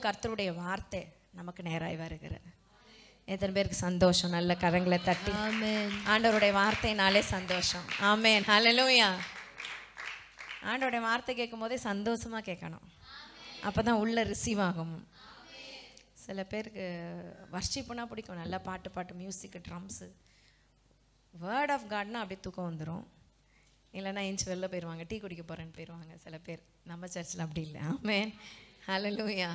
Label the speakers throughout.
Speaker 1: இன்றைக்கும் கர்த்தருடைய வார்த்தை நமக்கு நேராய் வருகிறது. எத்தனை பேருக்கு சந்தோஷம்? நல்ல கரங்களை தட்டி ஆண்டவருடைய வார்த்தைனாலே சந்தோஷம். ஆமென், ஹல்லேலூயா. ஆண்டவருடைய வார்த்தை கேட்கும் போதே சந்தோஷமா கேட்கணும், அப்பதான் உள்ள ரிசீவ் ஆகும். சில பேருக்கு வர்ஷிப்புனா பிடிக்கும், நல்லா பாட்டு மியூசிக்கு, ட்ரம்ஸு. வேர்ட் ஆஃப் காட்னா அப்படியே தூக்கம் வந்துடும், இல்லைன்னா எஞ்சி வெளில போயிடுவாங்க, டீ குடிக்க போகிறேன்னு போயிடுவாங்க சில பேர். நம்ம சர்ச்சில் அப்படி இல்லை. ஆமென், ஹல்லேலூயா.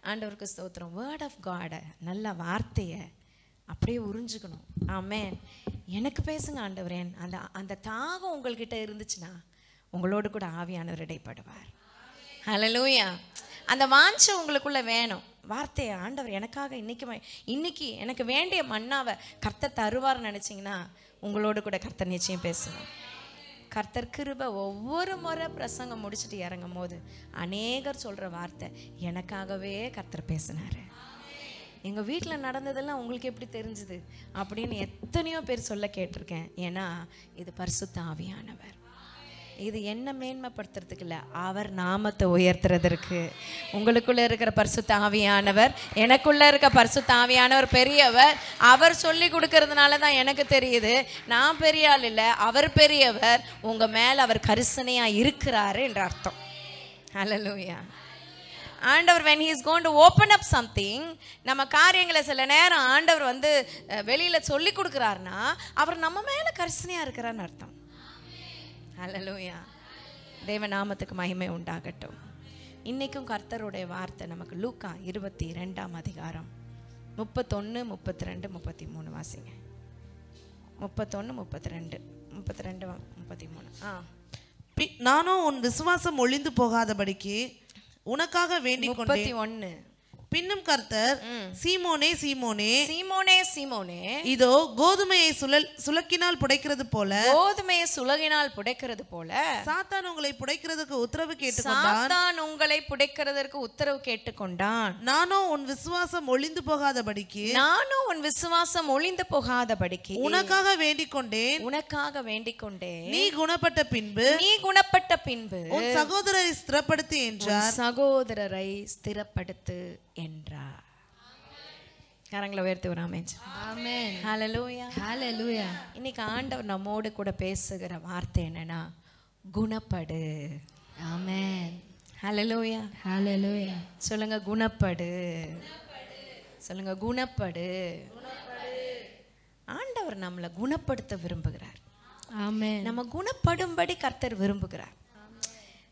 Speaker 1: ஆண்டவருக்கு ஸ்தோத்திரம். வேர்ட் ஆஃப் காடை, நல்ல வார்த்தையை அப்படியே உறிஞ்சுக்கணும். ஆமென். எனக்கு பேசுங்க ஆண்டவரே. அந்த தாகம் உங்கள்கிட்ட இருந்துச்சுன்னா உங்களோடு கூட ஆவியானவர் இடைப்படுவார். ஹல்லேலூயா. அந்த வாஞ்சை உங்களுக்குள்ளே வேணும். வார்த்தையை ஆண்டவர் எனக்காக இன்னைக்கு எனக்கு வேண்டிய மன்னாவை கர்த்தர் தருவார்னு நினச்சிங்கன்னா உங்களோடு கூட கர்த்தர் நிச்சயம் பேசணும். கர்த்தர் கிருபை ஒவ்வொரு முறை பிரசங்கம் முடிச்சுட்டு இறங்கும் போது அநேகர் சொல்கிற வார்த்தை, எனக்காகவே கர்த்தர் பேசினார். எங்கள் வீட்டில் நடந்ததெல்லாம் உங்களுக்கு எப்படி தெரிஞ்சுது அப்படின்னு எத்தனையோ பேர் சொல்ல கேட்டிருக்கேன். ஏன்னா இது பரிசுத்த ஆவியானவர். இது என்ன மேன்மைப்படுத்துறதுக்கு இல்லை, அவர் நாமத்தை உயர்த்துறதற்கு. உங்களுக்குள்ளே இருக்கிற பரிசுத்த ஆவியானவர், எனக்குள்ளே இருக்க பரிசுத்த ஆவியானவர் பெரியவர். அவர் சொல்லி கொடுக்கறதுனால தான் எனக்கு தெரியுது. நான் பெரிய ஆள் இல்லை, அவர் பெரியவர். உங்கள் மேலே அவர் கரிசனையாக இருக்கிறாரு என்ற அர்த்தம். ஹல்லேலூயா. ஆண்டவர் when he is going to open up something, நம்ம காரியங்களை சில நேரம் ஆண்டவர் வெளியில் சொல்லி கொடுக்குறாருன்னா அவர் நம்ம மேலே கரிசனையாக இருக்கிறான்னு அர்த்தம். ஹல்லேலூயா. தேவ நாமத்துக்கு மகிமை உண்டாகட்டும். இன்றைக்கும் கர்த்தருடைய வார்த்தை நமக்கு லூக்கா 22 அதிகாரம் 31, 32, 33 வாசிங்க. 31, 32, 33.
Speaker 2: நானும் உன் விசுவாசம் ஒளிந்து போகாதபடிக்கு உனக்காக வேண்டிக் கொண்டேன்.
Speaker 1: 31.
Speaker 2: பின்னும் கர்த்தர், சீமோனே சீமோனே
Speaker 1: சீமோனே சீமோனே,
Speaker 2: இதோ கோதுமையை சுலக்கினால் புடைக்கிறது போல,
Speaker 1: கோதுமையை சுலகினால் புடைக்கிறது போல
Speaker 2: சாத்தான் உங்களை புடைக்கிறதுக்கு உத்தரவு கேட்டுக்கொண்டான்.
Speaker 1: சாத்தான் உங்களை புடைக்கிறதற்கு உத்தரவு கேட்டுக்கொண்டான்.
Speaker 2: நானும் உன் விசுவாசம் ஒளிந்து போகாதபடிக்கு உனக்காக வேண்டிக் கொண்டேன்.
Speaker 1: உனக்காக வேண்டிக் கொண்டேன்.
Speaker 2: நீ குணப்பட்ட பின்பு உன் சகோதரரை ஸ்திரப்படுத்து என்றார்.
Speaker 1: சகோதரரை ஸ்திரப்படுத்து என்றார். கரங்களை உயர்த்தி ஒரு ஆமென். ஆமென். ஹல்லேலூயா. ஹல்லேலூயா. இன்னைக்கு ஆண்டவர் நம்மோடு கூட பேசுகிற வார்த்தை என்னன்னா, குணப்படு. ஆமென். ஹல்லேலூயா. ஹல்லேலூயா. சொல்லுங்க, குணப்படு. சொல்லுங்க, குணப்படு. ஆண்டவர் நம்மளை குணப்படுத்த விரும்புகிறார். ஆமென். நம்ம குணப்படும்படி கர்த்தர் விரும்புகிறார்.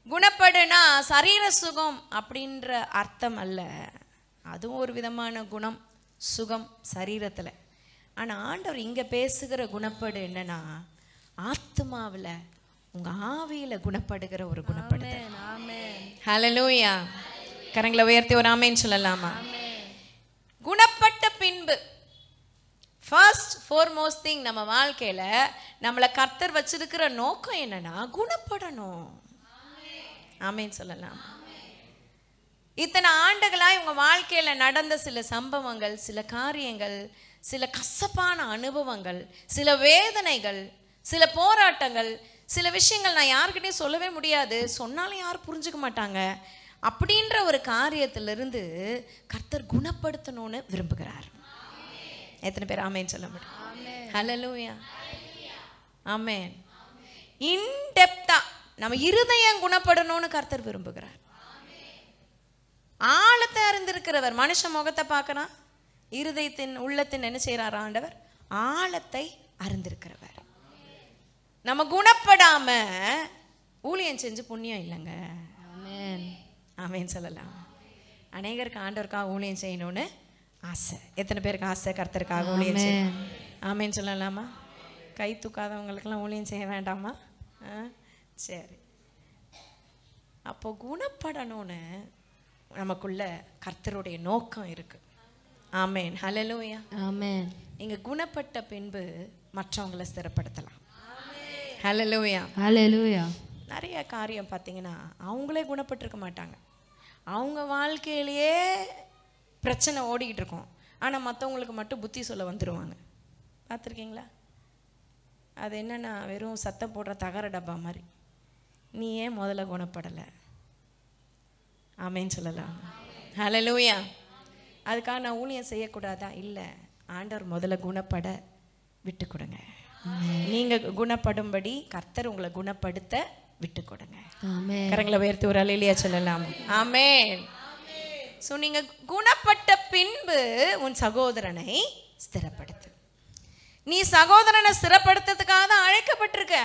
Speaker 1: குணப்படுனா சரீர சுகம் அப்படின்ற அர்த்தம் அல்ல. அதுவும் ஒரு விதமான குணம், சுகம் சரீரத்தில். ஆனால் ஆண்டவர் இங்கே பேசுகிற குணப்படு என்னன்னா, ஆத்மாவில் உங்கள் ஆவியில் குணப்படுகிற ஒரு குணப்படுதல். ஹல்லேலூயா. கரங்களை உயர்த்தி ஒரு ஆமென் சொல்லலாமா? குணப்பட்ட பின்பு ஃபர்ஸ்ட் ஃபோர்மோஸ்ட் திங் நம்ம வாழ்க்கையில் நம்மளை கர்த்தர் வச்சிருக்கிற நோக்கம் என்னன்னா, குணப்படணும். ஆமென் சொல்லலாம். இத்தனை ஆண்டுகளாய் உங்கள் வாழ்க்கையில் நடந்த சில சம்பவங்கள், சில காரியங்கள், சில கசப்பான அனுபவங்கள், சில வேதனைகள், சில போராட்டங்கள், சில விஷயங்கள் நான் யாருக்கிட்டையும் சொல்லவே முடியாது, சொன்னாலும் யாரும் புரிஞ்சுக்க மாட்டாங்க. அப்படின்ற ஒரு காரியத்திலிருந்து கர்த்தர் குணப்படுத்தணும்னு விரும்புகிறார். எத்தனை பேர் ஆமென் சொல்ல முடியும்? ஹல்லேலூயா. ஆமென். இன்டெப்தா நம்ம இருதயம் குணப்படணும்னு கர்த்தர் விரும்புகிறார். ஆழத்தை அறிந்திருக்கிறவர் மனுஷ முகத்தை பார்க்கறான், இருதயத்தின் உள்ளத்தின் என்ன செய்யறார் ஆண்டவர்? ஆழத்தை அறிந்திருக்கிறவர். நம்ம குணப்படாம ஊழியம் செஞ்சு புண்ணியம் இல்லைங்க. ஆமென். ஆமென் சொல்லலாம். அநேகருக்கு ஆண்டவருக்காக ஊழியம் செய்யணும்னு ஆசை. எத்தனை பேருக்கு ஆசை கர்த்தருக்காக ஊழியம் செய்ய? ஆமென் சொல்லலாமா? கை தூக்காதவங்களுக்கெல்லாம் ஊழியம் செய்ய வேண்டாமா? சரி. அப்போ குணப்படணும்னு நமக்குள்ள கர்த்தருடைய நோக்கம் இருக்கு. ஆமென். ஹல்லேலூயா. ஆமென். நீங்க குணப்பட்ட பின்பு மற்றவங்களை ஸ்திரப்படுத்தலாம். ஹல்லேலூயா. ஹல்லேலூயா. நிறைய காரியம் பார்த்தீங்கன்னா அவங்களே குணப்பட்டிருக்க மாட்டாங்க. அவங்க வாழ்க்கையிலேயே பிரச்சனை ஓடிக்கிட்டு இருக்கும். ஆனால் மற்றவங்களுக்கு மட்டும் புத்தி சொல்ல வந்துடுவாங்க. பார்த்துருக்கீங்களா? அது என்னென்னா வெறும் சத்தம் போடுற தகர டப்பா மாதிரி. நீ ஏன் முதல்ல குணப்படலை? ஆமென் சொல்லலாம். ஹல்லேலூயா. அதுக்காக நான் ஊழியம் செய்யக்கூடாதா? இல்லை, ஆண்டவர் முதல்ல குணப்பட விட்டு கொடுங்க. நீங்க குணப்படும்படி கர்த்தர் உங்களை குணப்படுத்த விட்டு கொடுங்க. கரங்களை உயர்த்தி ஒரு அல்லேலூயா சொல்லலாம். ஆமென். ஸோ நீங்க குணப்பட்ட பின்பு உன் சகோதரனை ஸ்திரப்படுத்து. நீ சகோதரனை ஸ்திரப்படுத்துறதுக்காக தான் அழைக்கப்பட்டிருக்க.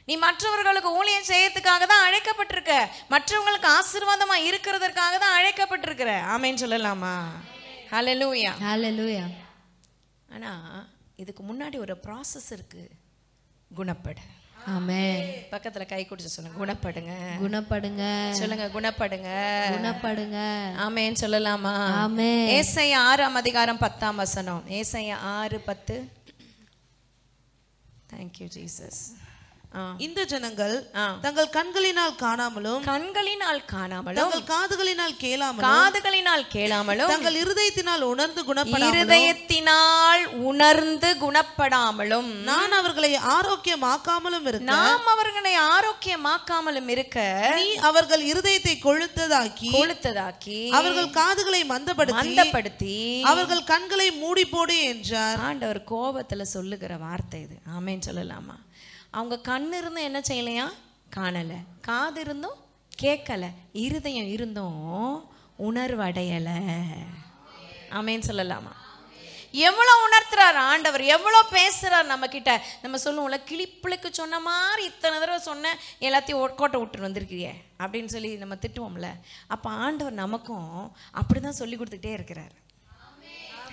Speaker 1: நீ மற்றவர்களுக்கு ஊழியம் செய்யறதுக்காக தான் அழைக்கப்பட்டிருக்க. மற்றவங்களுக்கு ஆசீர்வாதமா இருக்கிறதுக்காக தான் அழைக்கப்பட்டிருக்கிற. ஆமென் சொல்லலாமா? ஹல்லேலூயா,
Speaker 3: ஹல்லேலூயா.
Speaker 1: ஆனா இதுக்கு முன்னாடி ஒரு ப்ராசஸ் இருக்கு. குணப்படு.
Speaker 3: ஆமென்.
Speaker 1: பக்கத்துல கை குடிச்சு சொல்லுங்க, குணப்படுங்க.
Speaker 3: குணப்படுங்க
Speaker 1: சொல்லுங்க, குணப்படுங்க.
Speaker 3: குணப்படுங்க.
Speaker 1: ஆமென் சொல்லலாமா?
Speaker 3: ஆமென்.
Speaker 1: ஏசாயா 6:10. ஏசாயா 6:10. Thank you Jesus.
Speaker 2: இந்த ஜனங்கள் தங்கள் கண்களினால் காணாமலும் தங்கள் காதுகளினால் கேளாமலும் தங்கள் இருதயத்தினால் உணர்ந்து குணப்படாமலும் நான் அவர்களை ஆரோக்கியமாக்காமலும் இருக்க நீ அவர்கள் இருதயத்தை கொழுத்ததாக்கி அவர்கள் காதுகளை மந்தப்படுத்தி அவர்கள் கண்களை மூடி போடு என்றார்.
Speaker 1: ஆண்டவர் கோபத்துல சொல்லுகிற வார்த்தை இது. ஆமென் சொல்லலாமா? அவங்க கண் இருந்தும் என்ன செய்யலையா? காணலை. காது இருந்தும் கேட்கல. இருதயம் இருந்தும் உணர்வு அடையலை. ஆமென் சொல்லலாமா? எவ்வளோ உணர்த்துறார் ஆண்டவர், எவ்வளோ பேசுறார் நம்ம கிட்ட. நம்ம சொல்லுவோம்ல, கிளிப்பிள்ளைக்கு சொன்ன மாதிரி இத்தனை தடவை சொன்ன எல்லாத்தையும் கோட்டை விட்டு வந்திருக்கிறியே அப்படின்னு சொல்லி நம்ம திட்டுவோம்ல. அப்போ ஆண்டவர் நமக்கும் அப்படிதான் சொல்லி கொடுத்துக்கிட்டே இருக்கிறார்.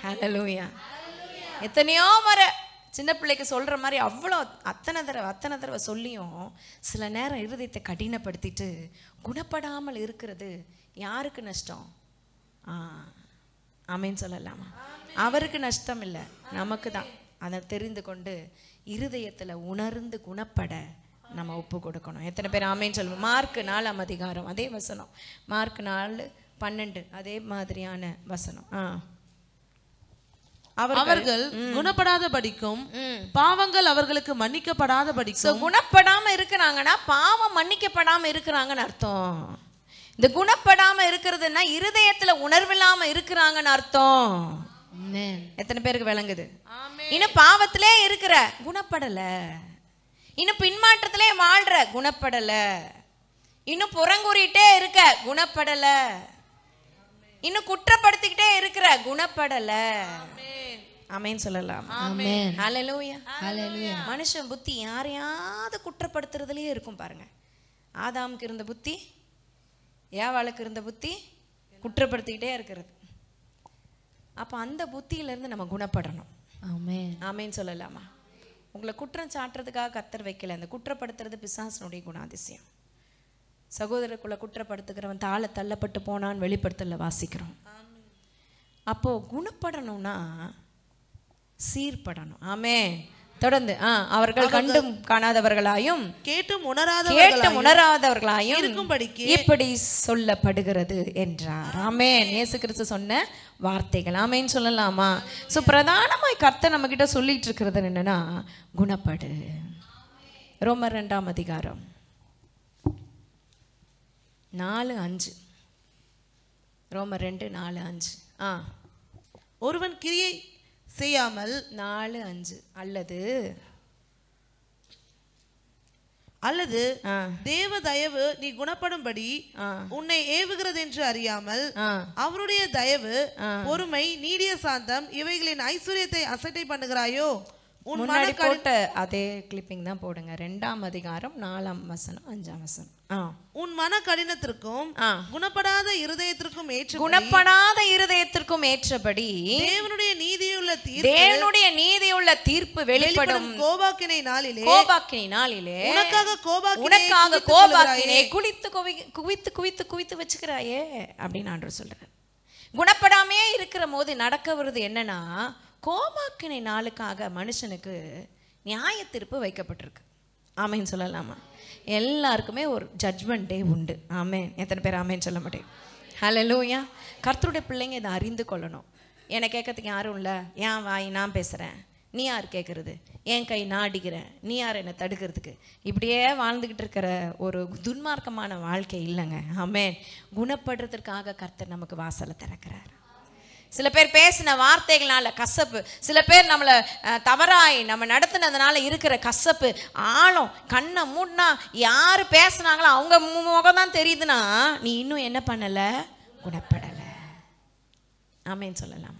Speaker 1: ஹல்லேலூயா. எத்தனையோ முறை சின்ன பிள்ளைக்கு சொல்கிற மாதிரி அவ்வளோ அத்தனை தடவை சொல்லியும் சில நேரம் இருதயத்தை கடினப்படுத்திட்டு குணப்படாமல் இருக்கிறது யாருக்கு நஷ்டம்? ஆமென் சொல்லலாமா? அவருக்கு நஷ்டம் இல்லை, நமக்கு தான். அதை தெரிந்து கொண்டு இருதயத்தில் உணர்ந்து குணப்பட நம்ம ஒப்பு கொடுக்கணும். எத்தனை பேர் ஆமென் சொல்லுவோம்? மார்க் 4 அதே வசனம். மார்க் 4:12 அதே மாதிரியான வசனம்.
Speaker 2: அவர்கள் குணப்படாத படிக்கும் பாவங்கள் அவர்களுக்கு மன்னிக்கப்படாத படிக்கும்.
Speaker 1: குணப்படாம இருக்கிறாங்கன்னா பாவம் மன்னிக்கப்படாம இருக்கிறாங்கன்னு அர்த்தம். இந்த குணப்படாம இருக்கிறதுன்னா இருதயத்துல உணர்வில்லாம இருக்கிறாங்கன்னு அர்த்தம். எத்தனை பேருக்கு விளங்குது? இன்னும் பாவத்திலே இருக்கிற, குணப்படல. இன்னும் பின்மாற்றத்திலே வாழ்ற, குணப்படல. இன்னும் புறங்கூறிட்டே இருக்க, குணப்படல. இன்னும் குற்றப்படுத்திக்கிட்டே இருக்கிற, குணப்படல. ஆமென் சொல்லலாம்.
Speaker 3: ஆமென்.
Speaker 1: ஹல்லேலூயா.
Speaker 3: ஹல்லேலூயா.
Speaker 1: மனுஷன் புத்தி யாரையாவது குற்றப்படுத்துறதுலயே இருக்கும் பாருங்க. ஆதாமுக்கு இருந்த புத்தி, ஏவாளுக்கு இருந்த புத்தி குற்றப்படுத்திக்கிட்டே இருக்கிறது. அப்போ அந்த புத்தியிலேருந்து நம்ம குணப்படணும்.
Speaker 3: ஆமென்.
Speaker 1: ஆமென் சொல்லலாமா? உங்களை குற்றம் சாட்டுறதுக்காக கர்த்தர் வைக்கல. அந்த குற்றப்படுத்துறது பிசாசனுடைய குணாதிசயம். சகோதரருக்குள்ள குற்றப்படுத்துகிறவன் தாழ தள்ளப்பட்டு போனான்னு வெளிப்படுத்தல வாசிக்கிறோம். அப்போ குணப்படணும்னா சீர்படணும். ஆமென். தொடர்ந்து அவர்கள் கண்டும் காணாதவர்களாயும் கேட்டும் உணராதவர்களாயும் இருக்கும்படிக்கு இப்படி சொல்லப்படுகிறது என்றார். ஆமென். இயேசு கிறிஸ்து சொன்ன வார்த்தைகள். ஆமென் சொல்லலாமா? ஸோ பிரதானமாய் கர்த்தர் நம்ம கிட்ட சொல்லிட்டு இருக்கிறது என்னன்னா, குணப்படு. ரோமர் 2 4:5. ரோமர் 2:4-5.
Speaker 2: ஒருவன் கிரியை செய்யாமல்
Speaker 1: 4:5
Speaker 2: அல்லது தேவ தயவு நீ குணப்படும்படி உன்னை ஏவுகிறது என்று அறியாமல் அவருடைய தயவு, பொறுமை, நீடிய சாந்தம் இவைகளின் ஐஸ்வர்யத்தை அசட்டை பண்ணுகிறாயோ?
Speaker 1: முன்னாடி போட்ட அதே கிளிப்பிங் தான் போடுங்க. 2 4 5
Speaker 2: உன் மன கடினத்திற்கும் குணப்படாத இருதயத்திற்கும் ஏற்றபடி தேவனுடைய நீதியுள்ள தீர்ப்பு வெளிப்படும் கோபாக்கினை நாளிலே உனக்காக கோபாக்கினை குவித்து வச்சுக்கிறாயே அப்படின்னு ஆண்டவர் சொல்றார். குணப்படாமே இருக்கிற போது நடக்க வருது என்னன்னா, கோபாக்கினை நாளுக்காக மனுஷனுக்கு நியாய தீர்ப்பு வைக்கப்பட்டிருக்கு. ஆமென் சொல்லலாமா? எல்லாருக்குமே ஒரு ஜட்ஜ்மெண்ட் டே உண்டு. ஆமென். எத்தனை பேர் ஆமென் சொல்ல மாட்டேன்? ஹல்லேலூயா. கர்த்தருடைய பிள்ளைங்க இதை அறிந்து கொள்ளணும். என்னை கேட்கறதுக்கு யாரும் இல்லை, ஏன் வாய் நான் பேசுகிறேன்,
Speaker 1: நீ யார் கேட்குறது? என் கை நான் அடிக்கிறேன், நீ யார் என்னை தடுக்கிறதுக்கு? இப்படியே வாழ்ந்துக்கிட்டு இருக்கிற ஒரு துன்மார்க்கமான வாழ்க்கை இல்லைங்க. ஆமென். குணப்படுறதுக்காக கர்த்தர் நமக்கு வாசலை திறக்கிறார். சில பேர் பேசின வார்த்தைகளால கசப்பு, சில பேர் நம்மளை தவறாய் நம்ம நடத்தினதுனால இருக்கிற கசப்பு ஆழம். கண்ணை மூடினா யார் பேசுனாங்களோ அவங்க முகம் தான் தெரியுதுன்னா நீ இன்னும் என்ன பண்ணலை? குணப்படலை. ஆமேன்னு சொல்லலாம்.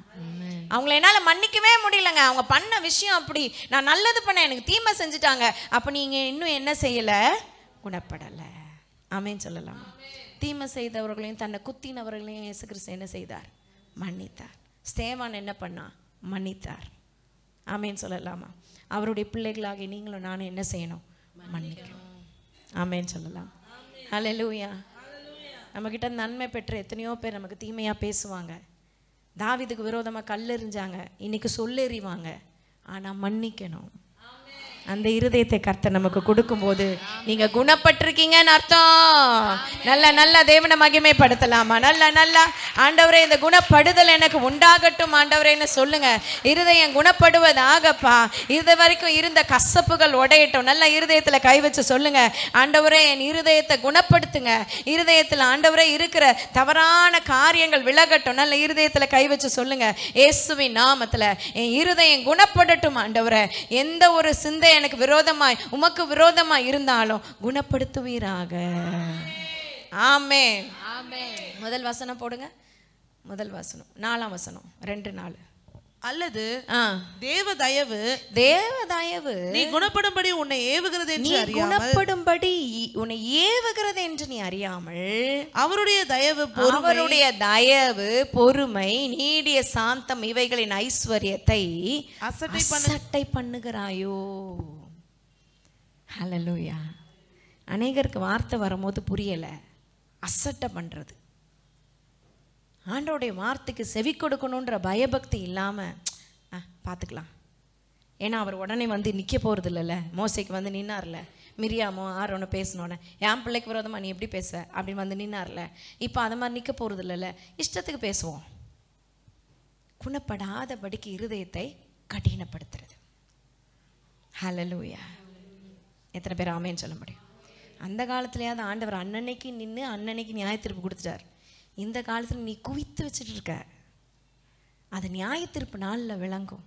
Speaker 1: அவங்கள என்னால் மன்னிக்கவே முடியலங்க. அவங்க பண்ண விஷயம் அப்படி, நான் நல்லது பண்ண எனக்கு தீமை செஞ்சுட்டாங்க. அப்போ நீங்கள் இன்னும் என்ன செய்யலை? குணப்படலை. ஆமேன்னு சொல்லலாம். தீமை செய்தவர்களையும் தன்னை குத்தினவர்களையும் இயேசு கிறிஸ்து என்ன செய்தார்? மன்னித்தார். ஸ்தேவான் என்ன பண்ணா? மன்னித்தார். ஆமேன்னு சொல்லலாமா? அவருடைய பிள்ளைகளாகி நீங்களும் நானும் என்ன செய்யணும்? மன்னிக்கணும். ஆமேன்னு சொல்லலாம். ஹல்லேலூயா. நம்மக்கிட்ட நன்மை பெற்ற எத்தனையோ பேர் நமக்கு தீமையாக பேசுவாங்க. தாவீதுக்கு விரோதமாக கல்லெறிஞ்சாங்க, இன்னைக்கு சொல்லெறிவாங்க. ஆனால் மன்னிக்கணும். அந்த இருதயத்தை கர்த்தர் நமக்கு கொடுக்கும்போது நீங்க குணப்பட்டிருக்கீங்கன்னு அர்த்தம். நல்ல தேவனை மகிமைப்படுத்தலாமா? நல்ல ஆண்டவரே இந்த குணப்படுதல் எனக்கு உண்டாகட்டும் ஆண்டவரேன்னு சொல்லுங்க. இருதயம் குணப்படுவதாகப்பா. இது வரைக்கும் இருந்த கசப்புகள் உடையட்டும். நல்ல இருதயத்துல கை வச்சு சொல்லுங்க, ஆண்டவரே என் இருதயத்தை குணப்படுத்துங்க. இருதயத்துல ஆண்டவரே இருக்கிற தவறான காரியங்கள் விலகட்டும். நல்ல இருதயத்துல கை வச்சு சொல்லுங்க, இயேசுவின் நாமத்துல என் இருதயம் குணப்படட்டும் ஆண்டவரே. எந்த ஒரு சிந்தை எனக்கு விரோதமாய் உமக்கு விரோதமாய் இருந்தாலும் குணப்படுத்துவீராக. ஆமென். முதல் வசனம் போடுங்க. முதல் வசனம் 4ஆம் வசனம் 2:4.
Speaker 2: அல்லது தேவ தயவு
Speaker 1: நீ குணப்படும்படி உன்னை ஏவுகிறது என்று அறியாமல், குணப்படும்படி உன்னை ஏவுகிறது என்று நீ அறியாமல், அவருடைய தயவு பொறுமை நீடிய சாந்தம் இவைகளின் ஐஸ்வர்யத்தை அசட்டை பண்ணுகிறாயோ. ஹல்லேலூயா. அநேகருக்கு வார்த்தை வரும்போது புரியலை. அசட்டை பண்ணுறது, ஆண்டவருடைய வார்த்தைக்கு செவி கொடுக்கணுன்ற பயபக்தி இல்லாமல் பார்த்துக்கலாம். ஏன்னா அவர் உடனே வந்து நிற்க போகிறது இல்லைல்ல. மோசைக்கு வந்து நின்னார்ல, மிரியாமோ ஆரோன்னு பேசினோன்னே என் பிள்ளைக்கு விரோதமாக நீ எப்படி பேச அப்படின்னு வந்து நின்னார்ல. இப்போ அது மாதிரி நிற்க போகிறது இல்லைல்ல, இஷ்டத்துக்கு பேசுவோம். குணப்படாதபடிக்கு இருதயத்தை கடினப்படுத்துறது. ஹல்லேலூயா. எத்தனை பேர் ஆமேன்னு சொல்ல முடியும்? அந்த காலத்துலையாவது ஆண்டவர் அன்னன்னைக்கு நின்று அன்னன்னைக்கு நியாய தீர்ப்பு கொடுத்துட்டார். இந்த காலத்தில் நீ குவித்து வச்சுட்டு இருக்க, அது நியாய தீர்ப்பு நாளில் விளங்கும்.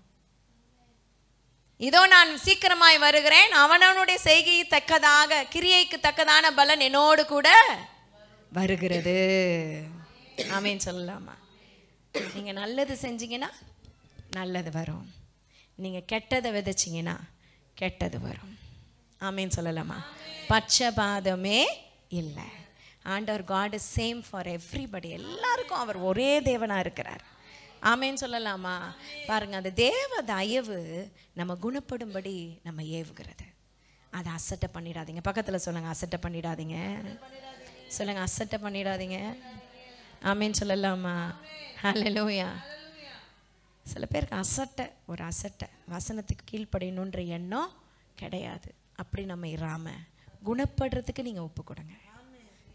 Speaker 1: இதோ நான் சீக்கிரமாய் வருகிறேன், அவனவனுடைய செய்கையை தக்கதாக கிரியைக்கு தக்கதான பலன் என்னோடு கூட வருகிறது. ஆமேன்னு சொல்லலாமா? நீங்கள் நல்லது செஞ்சீங்கன்னா நல்லது வரும், நீங்கள் கெட்டதை விதைச்சிங்கன்னா கெட்டது வரும். ஆமேன்னு சொல்லலாமா? பட்சபாதமே இல்லை. ஆண்டவர் God is same for everybody. எல்லாருக்கும் அவர் ஒரே தேவனாக இருக்கிறார். ஆமேன்னு சொல்லலாமா? பாருங்க, அந்த தேவ தயவு நம்ம குணப்படும்படி நம்ம ஏவுகிறது. அதை அசட்டை பண்ணிடாதீங்க. பக்கத்தில் சொல்லுங்க, அசட்டை பண்ணிடாதீங்க. சொல்லுங்க, அசட்டை பண்ணிடாதீங்க. ஆமேன்னு சொல்லலாமா? ஹல்லேலூயா. சில பேருக்கு ஒரு அசட்டை வசனத்துக்கு கீழ்ப்படையணுன்ற எண்ணம் கிடையாது. அப்படி நம்ம இராமல் குணப்படுறதுக்கு நீங்கள் ஒப்பு கொடுங்க.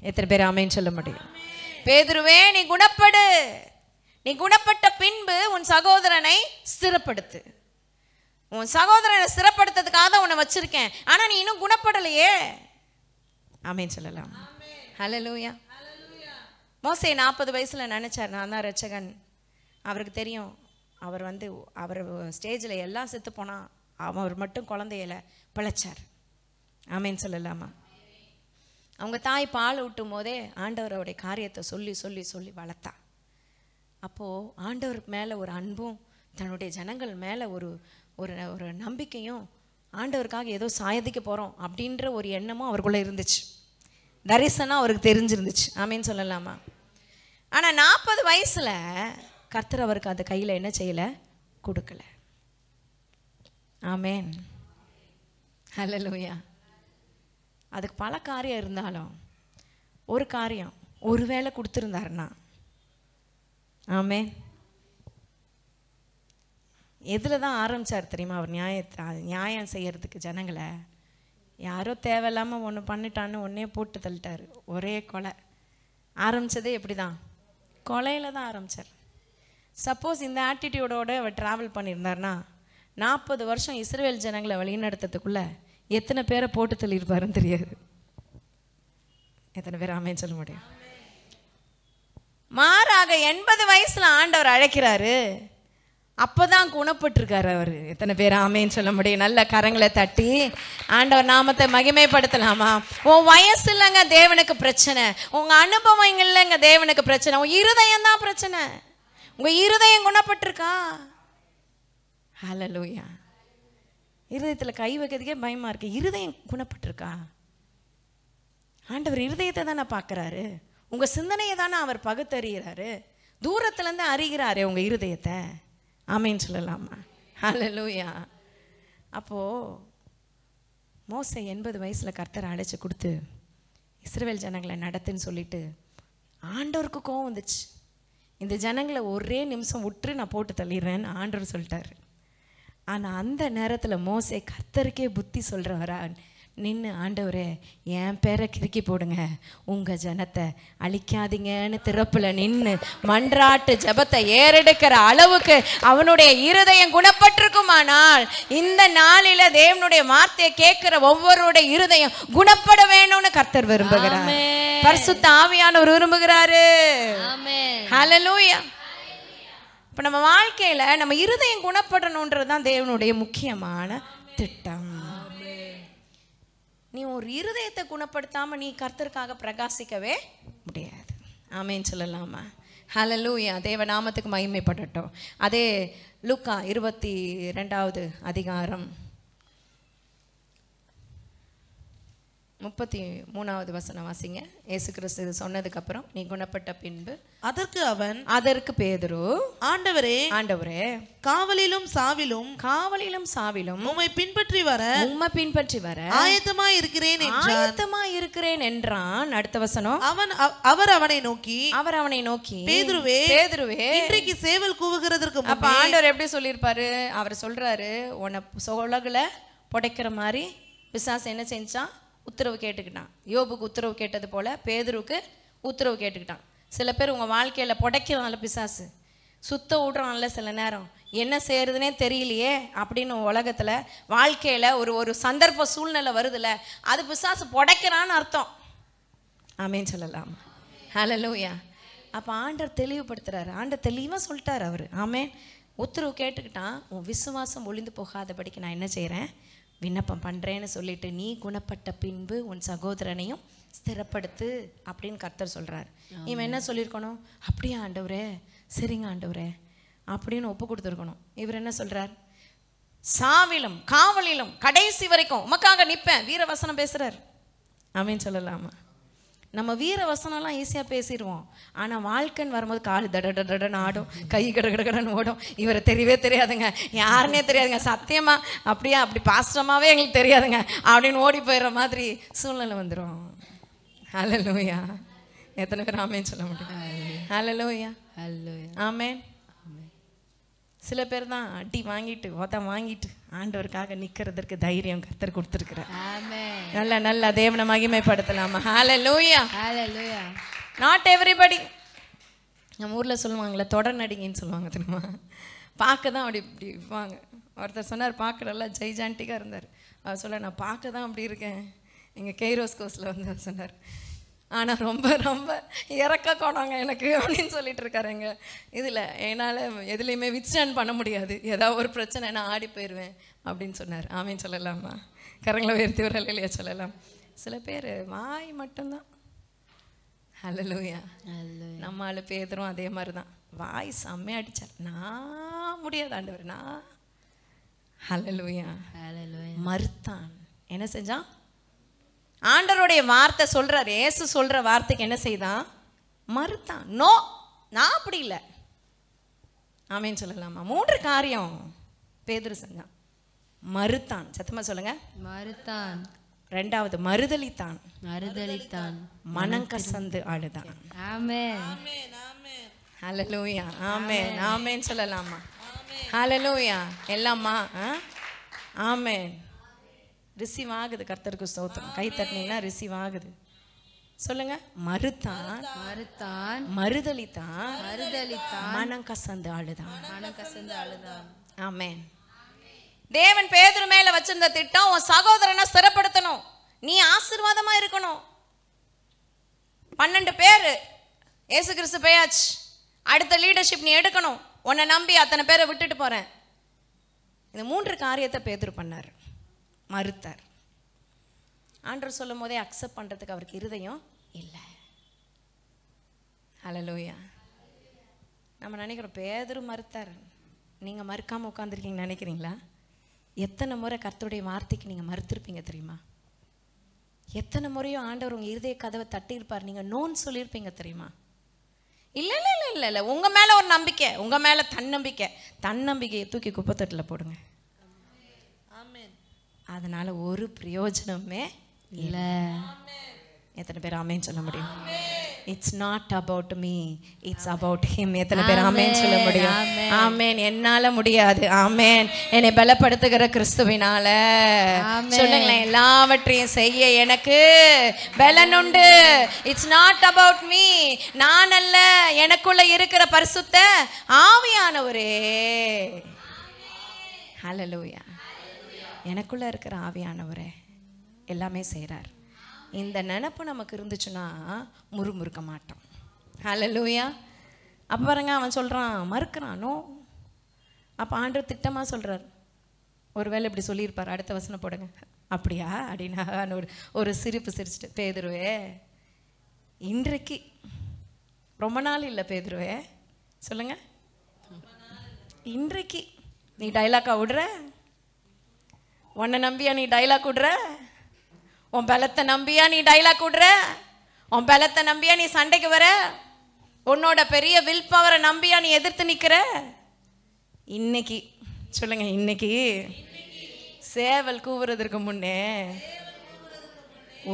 Speaker 1: எத்தனை பேர் ஆமேன்னு சொல்ல முடியும்? பேதுருவே, நீ குணப்படு. நீ குணப்பட்ட பின்பு உன் சகோதரனை ஸ்திரப்படுத்து. உன் சகோதரனை ஸ்திரப்படுத்துறதுக்காக உன்னை வச்சிருக்கேன், ஆனா நீ இன்னும் குணப்படலையே. ஆமேன்னு சொல்லலாம். ஹல்லேலூயா. மோசே 40 வயசுல நினைச்சார், நான் தான் ரட்சகன். அவருக்கு தெரியும், அவர் ஸ்டேஜில் எல்லாம் செத்து போனா, அவர் மட்டும் குழந்தையில பிழைச்சார். ஆமேன்னு சொல்லலாமா? அவங்க தாய் பால் ஊட்டும் போதே ஆண்டவருடைய காரியத்தை சொல்லி சொல்லி சொல்லி வளர்த்தா. அப்போது ஆண்டவருக்கு மேலே ஒரு அன்பும் தன்னுடைய ஜனங்கள் மேலே ஒரு ஒரு நம்பிக்கையும், ஆண்டவருக்காக ஏதோ சாதிக்க போகிறோம் அப்படின்ற ஒரு எண்ணமும் அவருக்குள்ளே இருந்துச்சு. தரிசனம் அவருக்கு தெரிஞ்சிருந்துச்சு. ஆமேன்னு சொல்லலாமா? ஆனால் 40 வயசில் கர்த்தர் அவருக்கு அந்த கையில் என்ன செய்யலை? கொடுக்கல. ஆமேன். ஹல்லேலூயா. அதுக்கு பல காரியம் இருந்தாலும் ஒரு காரியம் ஒருவேளை கொடுத்துருந்தாருன்னா, ஆமேன், எதில் தான் ஆரம்பித்தார் தெரியுமா? அவர் நியாயம் செய்யறதுக்கு ஜனங்களை யாரோ தேவையில்லாமல் ஒன்று பண்ணிட்டான்னு ஒன்றே போட்டு தள்ளிட்டார். ஒரே கொலை ஆரம்பித்ததே எப்படி தான்? கொலையில் தான் ஆரம்பித்தார். சப்போஸ் இந்த ஆட்டிடியூடோடு அவர் ட்ராவல் பண்ணியிருந்தார்னா 40 வருஷம் இஸ்ரவேல் ஜனங்களை வழிநடத்தத்துக்குள்ள எத்தனை பேரை போட்டு தள்ளியிருப்பாருன்னு தெரியாது. எத்தனை பேர் ஆமென் சொல்ல முடியும்? மாறாக 80 வயசுல ஆண்டவர் அழைக்கிறாரு, அப்பதான் குணப்பட்டிருக்காரு அவர். எத்தனை பேர் ஆமென் சொல்ல முடியும்? நல்ல கரங்களை தட்டி ஆண்டவர் நாமத்தை மகிமைப்படுத்தலாமா? உன் வயசு இல்லைங்க தேவனுக்கு பிரச்சனை, உங்க அனுபவம் இல்லைங்க தேவனுக்கு பிரச்சனை, உன் இருதயம் தான் பிரச்சனை. உங்க இருதயம் குணப்பட்டிருக்கா? ஹல்லேலூயா. இருதயத்துல கை வைக்கிறதுக்கே பயமா இருக்கு. இருதயம் குணப்பட்டிருக்கா? ஆண்டவர் இருதயத்தை தானே பார்க்குறாரு, உங்க சிந்தனையை தானே அவர் பகுத்தறிகிறாரு, தூரத்துலேருந்து அறிகிறாரு உங்க இருதயத்தை. ஆமென் சொல்லலாமா? ஹல்லேலூயா. அப்போது மோசே 80 வயசுல கர்த்தரை அழைச்சி கொடுத்து இஸ்ரவேல் ஜனங்களை நடத்துன்னு சொல்லிட்டு ஆண்டவருக்கு கோவம் வந்துச்சு. இந்த ஜனங்களை ஒரே நிமிஷம் விட்டு நான் போட்டு தள்ளிடுறேன்னு ஆண்டவர் சொல்லிட்டாரு. ஆனால் அந்த நேரத்தில் மோசே கர்த்தருக்கே புத்தி சொல்கிறவரா நின்று, ஆண்டவரே என் பேரை கிறுக்கி போடுங்க, உங்கள் ஜனத்தை அழிக்காதீங்கன்னு திறப்பில் நின்று மன்றாட்டு ஜபத்தை ஏறெடுக்கிற அளவுக்கு அவனுடைய இருதயம் குணப்பட்டிருக்குமானால், இந்த நாளில் தேவனுடைய வார்த்தையை கேட்கிற ஒவ்வொருடைய இருதயம் குணப்பட வேணும்னு கர்த்தர் விரும்புகிறார். பரிசுத்த ஆவியானவர் விரும்புகிறாரு. ஹல்லேலூயா. இப்போ நம்ம வாழ்க்கையில் நம்ம இருதயம் குணப்படணுன்றது தான் தேவனுடைய முக்கியமான திட்டம். நீ ஒரு இருதயத்தை குணப்படுத்தாமல் நீ கர்த்தருக்காக பிரகாசிக்கவே முடியாது. ஆமென் சொல்லலாமா? ஹல்லேலூயா. தேவ நாமத்துக்கு மகிமைப்படட்டும். அதே லூக்கா 22வது அதிகாரம் 33வது வசனம் வாசிங்க. இயேசு கிறிஸ்து இது சொன்னதுக்கு அப்புறம், நீ குணப்பட்ட பின்பு அதற்கு பேதுரு, ஆண்டவரே
Speaker 2: காவலிலும் சாவிலும்
Speaker 1: உம்மை பின்பற்றி வர
Speaker 2: ஆயத்தமாய்
Speaker 1: இருக்கிறேன் என்றான். அடுத்த வசனம்,
Speaker 2: அவர் அவனை நோக்கி
Speaker 1: பேதுருவே
Speaker 2: இன்றைக்கு சேவல் கூவுகிறதற்கு முன்பே.
Speaker 1: அப்ப ஆண்டவர் எப்படி சொல்லியிருப்பாரு? அவர் சொல்றாரு, உன்னை சொலகுல புடைக்கிற மாதிரி பிசாசு என்ன செஞ்சான்? உத்தரவு கேட்டுக்கிட்டான். யோபுக்கு உத்தரவு கேட்டது போல பேதுருக்கு உத்தரவு கேட்டுக்கிட்டான். சில பேர் உங்கள் வாழ்க்கையில் புடைக்கிறனால பிசாசு சுத்த விடுறான்ல, சில நேரம் என்ன செய்யறதுனே தெரியலையே அப்படின்னு உலகத்தில் வாழ்க்கையில் ஒரு சந்தர்ப்ப சூழ்நிலை வருதுல்ல, அது பிசாசு புடைக்கிறான்னு அர்த்தம். ஆமென் சொல்லலாம். ஹல்லேலூயா. அப்போ ஆண்டவர் தெளிவுபடுத்துறாரு. ஆண்டவர் தெளிவாக சொல்லிட்டார் அவர். ஆமென். உத்தரவு கேட்டுக்கிட்டான். உன் விசுவாசம் ஒளிந்து போகாதபடிக்கு நான் என்ன செய்கிறேன்? விண்ணப்பம் பண்ணுறேன்னு சொல்லிட்டு, நீ குணப்பட்ட பின்பு உன் சகோதரனையும் ஸ்திரப்படுத்து அப்படின்னு கர்த்தர் சொல்கிறார். இவன் என்ன சொல்லியிருக்கணும்? அப்படியா ஆண்டவரே, சரிங்க ஆண்டவரே அப்படின்னு ஒப்பு கொடுத்துருக்கணும். இவர் என்ன சொல்கிறார்? சாவிலும் காவலிலும் கடைசி வரைக்கும் உமக்காக நிற்பேன். வீரவசனம் பேசுகிறார். ஆமென் சொல்லலாமா? நம்ம வீர வசனம்லாம் ஈஸியாக பேசிடுவோம். ஆனால் வாழ்க்கைன்னு வரும்போது கால் தடன்னு ஆடும், கை கடன்னு ஓடும். இவரை தெரியவே தெரியாதுங்க, யாருன்னே தெரியாதுங்க, சத்தியமாக அப்படியே அப்படி பாஸ்டமாகவே எங்களுக்கு தெரியாதுங்க அப்படின்னு ஓடி போயிடுற மாதிரி சூழ்நிலை வந்துடும். ஹல்லேலூயா. எத்தனை பேர் ஆமென் சொல்ல முடியும்? ஹல்லேலூயா. ஆமென். சில பேர் தான் அடி வாங்கிட்டு வாங்கிட்டு ஆண்டவருக்காக நிற்கிறதுக்கு தைரியம் கர்த்தர் கொடுத்துருக்கிறார். நல்ல தேவனை மகிமைப்படுத்தலாமா? ஹல்லேலூயா. Not everybody. நம்ம ஊரில் சொல்லுவாங்களே தொடர் நடிகைன்னு சொல்லுவாங்க தெரியுமா? பார்க்க தான் அப்படி இப்படி இருப்பாங்க. ஒருத்தர் சொன்னார், பார்க்க நல்லா ஜெய்ஜான்டிக்காக இருந்தார். அவர் சொல்ல, நான் பார்க்க தான் அப்படி இருக்கேன். எங்கள் கெய்ரோஸ் கோர்ஸில் வந்து அவர் சொன்னார், ஆனால் ரொம்ப ரொம்ப இறக்க கோணாங்க எனக்கு அப்படின்னு சொல்லிட்டு இருக்காரு. எங்கள் இதில் என்னால் எதுலேயுமே வித்ஸ்டாண்ட் பண்ண முடியாது, ஏதாவது ஒரு பிரச்சனை நான் ஆடி போயிடுவேன் அப்படின்னு சொன்னார். ஆமீன் சொல்லலாமா? கரங்களை உயர்த்தி ஒரு இல்லையா சொல்லலாம். சில பேர் வாய் மட்டும்தான். ஹல்லேலூயா. நம்ம ஆளு பேதரும் அதே மாதிரி தான், வாய் செம்மையா அடிச்சார். நான் முடியாது ஆண்டவர், நான். ஹல்லேலூயா. மறுத்தான். என்ன செஞ்சான்? ஆண்டவருடைய வார்த்தை சொல்றாரு, ஏசு சொல்ற வார்த்தைக்கு என்ன செய்தான்? மறுத்தான். நோ, நான் அப்படி இல்லை. ஆமீன் சொல்லலாமா? 3 காரியம் பேதுரு செஞ்சான். மறுத்தான். சத்தமா சொல்லுங்க. மறுத்தான். 2வது மறுதலித்தான். மனங்கசந்து அழுதான். ஆமென். ஹல்லேலூயா. ஆமென். ஆமென் சொல்லலாமா? ஹல்லேலூயா. எல்லாமா ஆமென். ரிசீவ் ஆகுது. கர்த்தருக்கு ஸ்தோத்திரம். கை தட்டினீங்கன்னா ரிசீவ் ஆகுது. சொல்லுங்க. மறுத்தான், மறுதலித்தான், மனம் கசந்து அழுதான். ஆமென். தேவன் பேதுரு மேல வச்சிருந்த திட்டம் உன் சகோதரனை ஸ்திரப்படுத்தணும், நீ ஆசீர்வாதமா இருக்கணும். 12 பேர் இயேசு கிறிஸ்து பேயாச்சு, அடுத்த லீடர்ஷிப் நீ எடுக்கணும், உன்னை நம்பி அத்தனை பேரை விட்டுட்டு போறேன். இந்த 3 காரியத்தை பேதுரு பண்ணார், மறுத்தார். ஆண்டவர் சொல்லும் போதே அக்செப்ட் பண்றதுக்கு அவருக்கு இருதயம் இல்லை. ஹல்லேலூயா. நம்ம நினைக்கிறோம் பேதுரு மறுத்தார், நீங்க மறுக்காம உட்காந்துருக்கீங்க நினைக்கிறீங்களா? எத்தனை முறை கர்த்தருடைய வார்த்தைக்கு நீங்க மறுத்திருப்பீங்க தெரியுமா? எத்தனை முறையும் ஆண்டவர் உங்க இருதய கதவை தட்டியிருப்பார், நீங்க நோன்னு சொல்லியிருப்பீங்க தெரியுமா? இல்ல இல்ல இல்ல இல்ல இல்ல, உங்க மேல ஒரு நம்பிக்கை, உங்க மேல தன்னம்பிக்கையை தூக்கி குப்பைத்தட்டில் போடுங்க. அதனால ஒரு பிரயோஜனமே இல்லை. எத்தனை பேர் ஆமென் சொல்ல முடியும்? It's not about me, it's about him. எத்தனை பேர் ஆமென் சொல்ல முடியும்? ஆமென். என்னால முடியாது, ஆமென், என்னை பலப்படுத்துகிற கிறிஸ்துவினால. சொல்லுங்களேன், எல்லாவற்றையும் செய்ய எனக்கு பலன் உண்டு. இட்ஸ் நாட் அபவுட் மீ, நான் அல்ல, எனக்குள்ள இருக்கிற பரிசுத்த ஆவியானவரே. ஹல்லேலூயா. எனக்குள்ள இருக்கிற ஆவியானவரே எல்லாமே செய்கிறார். இந்த நினப்பு நமக்கு இருந்துச்சுன்னா முறுமுறுக்க மாட்டோம். ஹல்லேலூயா. அப்போ பாருங்க, அவன் சொல்கிறான், மறுக்கிறானோ. அப்போ ஆண்டவர் திட்டமாக சொல்கிறார். ஒருவேளை இப்படி சொல்லியிருப்பார், அடுத்த வசனம் போடுங்க. அப்படியா அப்படின்னா ஒரு சிரிப்பு சிரிச்சுட்டு, பேதுருவே இன்றைக்கு ரொம்ப நாள் இல்லை பேதுருவே, சொல்லுங்க, இன்றைக்கு நீ டைலாக்கா விடுற? உன்னை நம்பியா நீ டைலாக் விடுற? உன் பலத்தை நம்பியா நீ டைலாக் விடுற? உன் பலத்தை நம்பியா நீ சண்டைக்கு வர? உன்னோட பெரிய வில் பவரை நம்பியா நீ எதிர்த்து நிற்கிற? இன்னைக்கு சொல்லுங்க, இன்னைக்கு சேவல் கூவுறதுக்கு முன்னே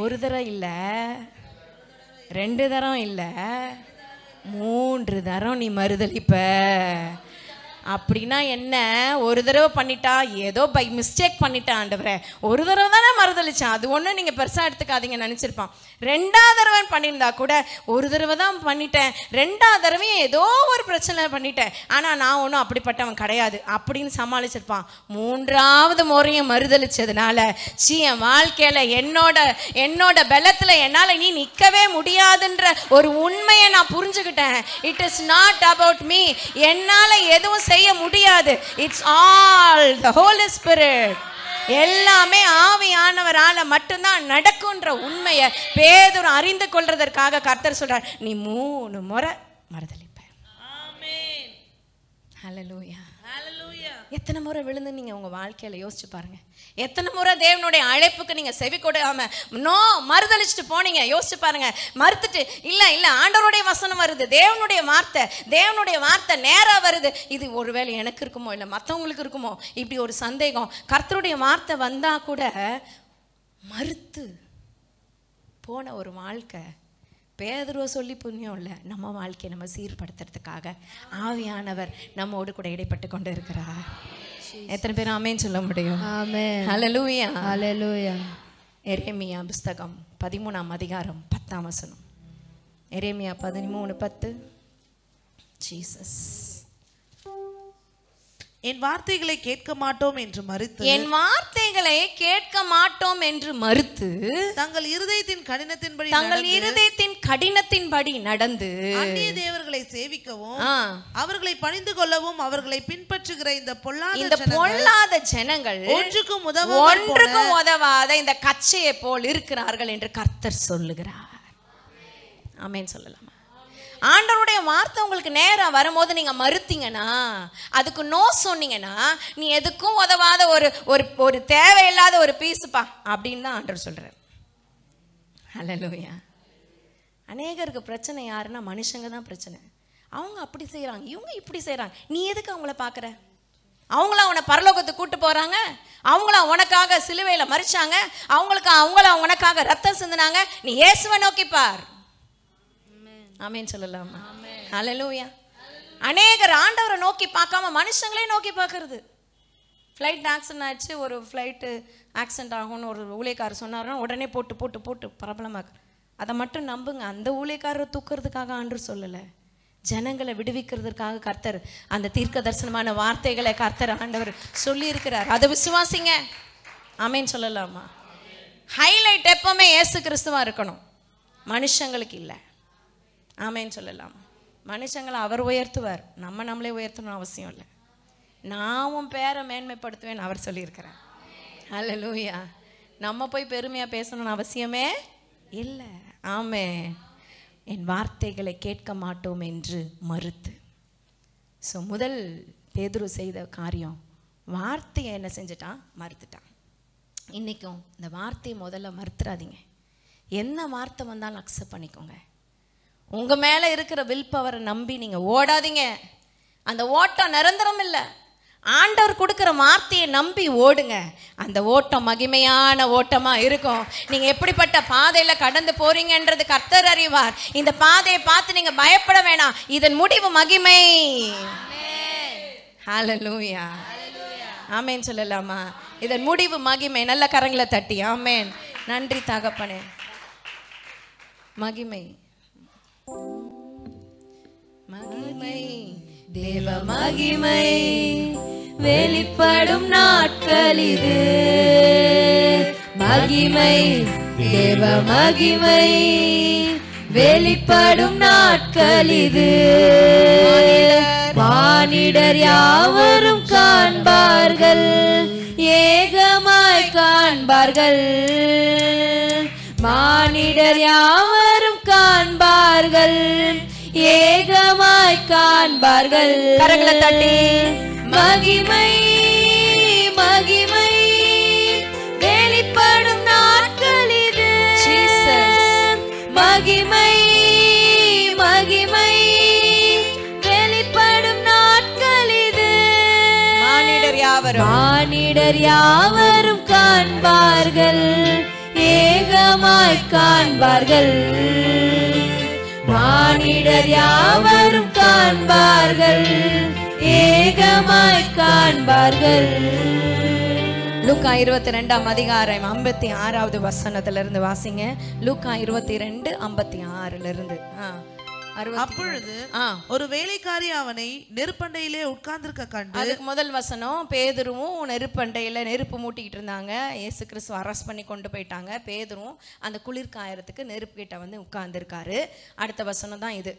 Speaker 1: ஒரு தரம் இல்லை, 2 தரம் இல்லை, 3 தரம் நீ மறுதலிப்ப. அப்படின்னா என்ன? ஒரு தடவை பண்ணிட்டா ஏதோ பை மிஸ்டேக் பண்ணிட்டேன் ஆண்டவரே, ஒரு தடவை தானே மறுதளிச்சேன், அது ஒன்றும் நீங்கள் பெருசாக எடுத்துக்காதீங்க நினச்சிருப்பான். 2ஆவது தடவை பண்ணியிருந்தா கூட, ஒரு தடவை தான் பண்ணிட்டேன், 2ஆவது தடவையும் ஏதோ ஒரு பிரச்சனை பண்ணிட்டேன், ஆனால் நான் ஒன்றும் அப்படிப்பட்டவன் கிடையாது அப்படின்னு சமாளிச்சிருப்பான். 3ஆவது முறையும் மறுதளிச்சதுனால என் வாழ்க்கையில் என்னோட பலத்தில் என்னால் நீ நிற்கவே முடியாதுன்ற ஒரு உண்மையை நான் புரிஞ்சுக்கிட்டேன். It is not about me, என்னால் எதுவும் செய்ய முடியாது. It's all the Holy Spirit. எல்லாமே ஆவியானவரால மட்டும்தான் நடக்கும்ன்ற உண்மையை பேதுரு அறிந்து கொள்றதற்காக கர்த்தர் சொல்றார், நீ 3 முறை மறுதலிப்ப. ஆமென். ஹல்லேலூயா. ஹல்லேலூயா. எத்தனை முறை விழுந்து நீங்க உங்க வாழ்க்கையில யோசிச்சு பாருங்க. எத்தனை முறை தேவனுடைய அழைப்புக்கு நீங்க செவி கொடாம மறுதளிச்சுட்டு போனீங்க. யோசிச்சு பாருங்க. மறுத்துட்டு இல்ல இல்ல ஆண்டவருடைய வசனம் வருது, தேவனுடைய வார்த்தை நேரா வருது, இது ஒருவேளை எனக்கு இருக்குமோ இல்லை மற்றவங்களுக்கு இருக்குமோ, இப்படி ஒரு சந்தேகம். கர்த்தருடைய வார்த்தை வந்தா கூட மறுத்து போன ஒரு வாழ்க்கை. பேதுருவை சொல்லி புண்ணியம் இல்லை, நம்ம வாழ்க்கையை நம்ம சீர்படுத்துறதுக்காக ஆவியானவர் நம்மோடு கூட இடைப்பட்டு கொண்டு இருக்கிறார். எத்தனை பேர் ஆமென் சொல்ல முடியும்?
Speaker 3: ஆமென்.
Speaker 1: ஹல்லேலூயா.
Speaker 3: ஹல்லேலூயா.
Speaker 1: எரேமியா புஸ்தகம் 13ஆம் அதிகாரம் 10ஆம் வசனம். எரேமியா 13:10. ஜீசஸ்.
Speaker 2: என் வார்த்தைகளை கேட்க மாட்டோம் என்று மறுத்து,
Speaker 1: என் வார்த்தைகளை கேட்க மாட்டோம் என்று மறுத்து,
Speaker 2: தங்கள் இருதயத்தின் கடினத்தின்படி நடந்து அந்நிய தேவர்களை சேவிக்கவும் அவர்களை பணிந்து கொள்ளவும் அவர்களை பின்பற்றுகிற இந்த பொல்லாத ஜனங்கள் ஒன்றுக்கும் உதவாத இந்த கச்சையை போல் இருக்கிறார்கள் என்று கர்த்தர் சொல்லுகிறார். ஆமென் சொல்லலாமா? ஆண்டவருடைய வார்த்தை உங்களுக்கு நேரா வரும்போது நீங்க மறுத்தீங்கன்னா, அதுக்கு நோ சொன்னீங்கன்னா, நீ எதுக்கும் உதவாத ஒரு தேவையில்லாத ஒரு பீஸுப்பா அப்படின்னு தான் ஆண்டவர் சொல்றார். ஹல்லேலூயா. அநேகருக்கு பிரச்சனை யாருன்னா மனுஷங்க தான் பிரச்சனை. அவங்க அப்படி செய்யறாங்க, இவங்க இப்படி செய்யறாங்க, நீ எதுக்கு அவங்கள பாக்குற? அவங்கள உன்னை பரலோகத்துக்கு கூட்டு போறாங்க, அவங்கள உனக்காக சிலுவையில மரிச்சாங்க, அவங்கள உனக்காக ரத்தம் சிந்தினாங்க. நீ இயேசுவை நோக்கி பார். ஆமென் சொல்லலாமா? ஹல்லேலூயா. அநேகர் ஆண்டவரை நோக்கி பார்க்காம மனுஷங்களே நோக்கி பார்க்கறது. ஃப்ளைட் ஆக்சிடென்ட் ஆயிடுச்சு, ஒரு ஃப்ளைட்டு ஆக்சிடென்ட் ஆகும்னு ஒரு ஊழியக்காரர் சொன்னார்னா உடனே போட்டு பிரபலமாக அதை மட்டும் நம்புங்க. அந்த ஊழியக்காரரை தூக்குறதுக்காக ஆண்டவர் சொல்லலை.
Speaker 1: ஜனங்களை விடுவிக்கிறதுக்காக கர்த்தர் அந்த தீர்க்க தரிசனமான வார்த்தைகளை கர்த்தர் ஆண்டவர் சொல்லி இருக்கிறார். அதை விசுவாசிங்க. ஆமேன் சொல்லலாமா? ஹைலைட் எப்பவுமே இயேசு கிறிஸ்துவா இருக்கணும், மனுஷங்களுக்கு இல்லை. ஆமேன் சொல்லலாம். மனுஷங்களை அவர் உயர்த்துவார், நம்மளே உயர்த்தணும் அவசியம் இல்லை. நான் உன் பேரை மேன்மைப்படுத்துவேன் அவர் சொல்லியிருக்கிறார். அல்லேலூயா. நம்ம போய் பெருமையாக பேசணும்னு அவசியமே இல்லை. ஆமென். என் வார்த்தைகளை கேட்க மாட்டோம் என்று மறுத்து. ஸோ முதல் பேதுரு செய்த காரியம், வார்த்தையை என்ன செஞ்சிட்டான்? மறுத்துட்டான். இன்றைக்கும் இந்த வார்த்தையை முதல்ல மறுத்துறாதீங்க. என்ன வார்த்தை வந்தாலும் அக்செப்ட் பண்ணிக்கோங்க. உங்கள் மேலே இருக்கிற வில் பவரை நம்பி நீங்கள் ஓடாதீங்க. அந்த ஓட்டம் நிரந்தரம் இல்லை. ஆண்டவர் கொடுக்குற வார்த்தையை நம்பி ஓடுங்க. அந்த ஓட்டம் மகிமையான ஓட்டமாக இருக்கும். நீங்கள் எப்படிப்பட்ட பாதையில் கடந்து போறீங்கன்றது கர்த்தர் அறிவார். இந்த பாதையை பார்த்து நீங்கள் பயப்பட வேணாம். இதன் முடிவு மகிமை. ஹல்லேலூயா. ஆமேன் சொல்லலாமா? இதன் முடிவு மகிமை. நல்ல கரங்களை தட்டி ஆமேன். நன்றி தகப்பனே. மகிமை மகிமை தேவ மகிமை வெளிப்படும் நாட்கள் இது. மகிமை தேவ மகிமை வெளிப்படும் நாட்கள் இது. மானிடர் யாவரும் காண்பார்கள், ஏகமாய் காண்பார்கள். மானிடர் யாவரும் காண்பார்கள், ஏகமாய் காண்பார்கள். கரங்களை தட்டி மகிமை மகிமை வெளிப்படும் நாட்கள் இது. மகிமை மகிமை வெளிப்படும் நாட்கள் இது. மானிடர் யாவரும் காண்பார்கள், ஏகமாய் காண்பார்கள். மானிடர் யாவரும் காண்பார்கள், ஏகமாய் காண்பார்கள். லூக்கா 22 அதிகாரம் 56வது வசனத்திலிருந்து வாசிங்க. லூக்கா 22:56
Speaker 2: அப்பொழுது ஒரு வேலைக்காரி அவனை நெருப்பண்டையிலே உட்கார்ந்திருக்க கண்டு.
Speaker 1: அதுக்கு முதல் வசனம், பேதுருவும் நெருப்பண்டையில நெருப்பு மூட்டிக்கிட்டு இருந்தாங்க. இயேசு கிறிஸ்து அரெஸ்ட் பண்ணி கொண்டு போயிட்டாங்க. பேதுருவும் அந்த குளிர்காயறதுக்கு நெருப்பு கிட்ட உட்கார்ந்துருக்காரு. அடுத்த வசனம் தான் இது.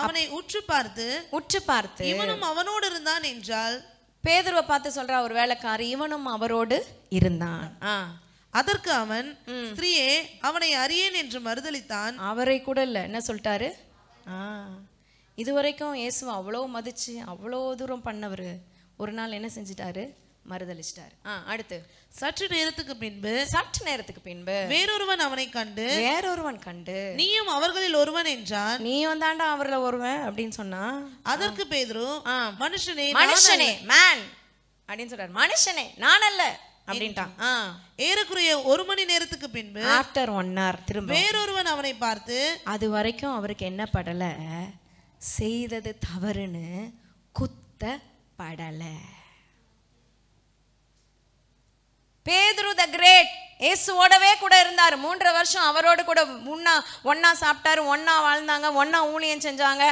Speaker 2: அவனை உற்று பார்த்து இவனும் அவனோடு இருந்தான் என்றால்,
Speaker 1: பேதுருவை பார்த்து சொல்ற ஒரு வேலைக்காரி, இவனும் அவரோடு இருந்தான்.
Speaker 2: அதற்கு அவன், ஸ்திரீயே அவனை அறியேன் என்று மறுதலித்தான்.
Speaker 1: அவரை கூட இல்ல, என்ன சொல்லிட்டாரு? இதுவரைக்கும் இயேசுவை அவ்வளோ மதிச்சு அவ்வளோ தூரம் பண்ணவர் ஒரு நாள் என்ன செஞ்சிட்டாரு? மறுதலிச்சிட்டாரு. அடுத்து
Speaker 2: சற்று நேரத்துக்கு பின்பு வேறொருவன் அவனை கண்டு நீயும் அவர்களில் ஒருவன் என்றான்.
Speaker 1: நீயும் தாண்டா அவர்ல ஒருவன் அப்படின்னு சொன்னா.
Speaker 2: அதற்கு பேதுரு, மனுஷனே
Speaker 1: மேன் அப்படின்னு சொல்றாரு. மனுஷனே நான் அல்ல அப்படின்ட்டான்.
Speaker 2: ஏறக்குறைய 1 மணி நேரத்துக்கு பின்பு,
Speaker 1: ஆஃப்டர் 1 hour, திரும்ப
Speaker 2: வேறொருவன் அவனை பார்த்து,
Speaker 1: அது வரைக்கும் அவருக்கு என்ன படல? செய்தது தவறுன்னு குத்தப்படல. பேதுரு த கிரேட் இயேசுவோடவே கூட இருந்தார். 3 வருஷம் அவரோடு கூட ஒன்னா சாப்பிட்டாரு, ஒன்னா வாழ்ந்தாங்க, ஒன்னா ஊழியம் செஞ்சாங்க.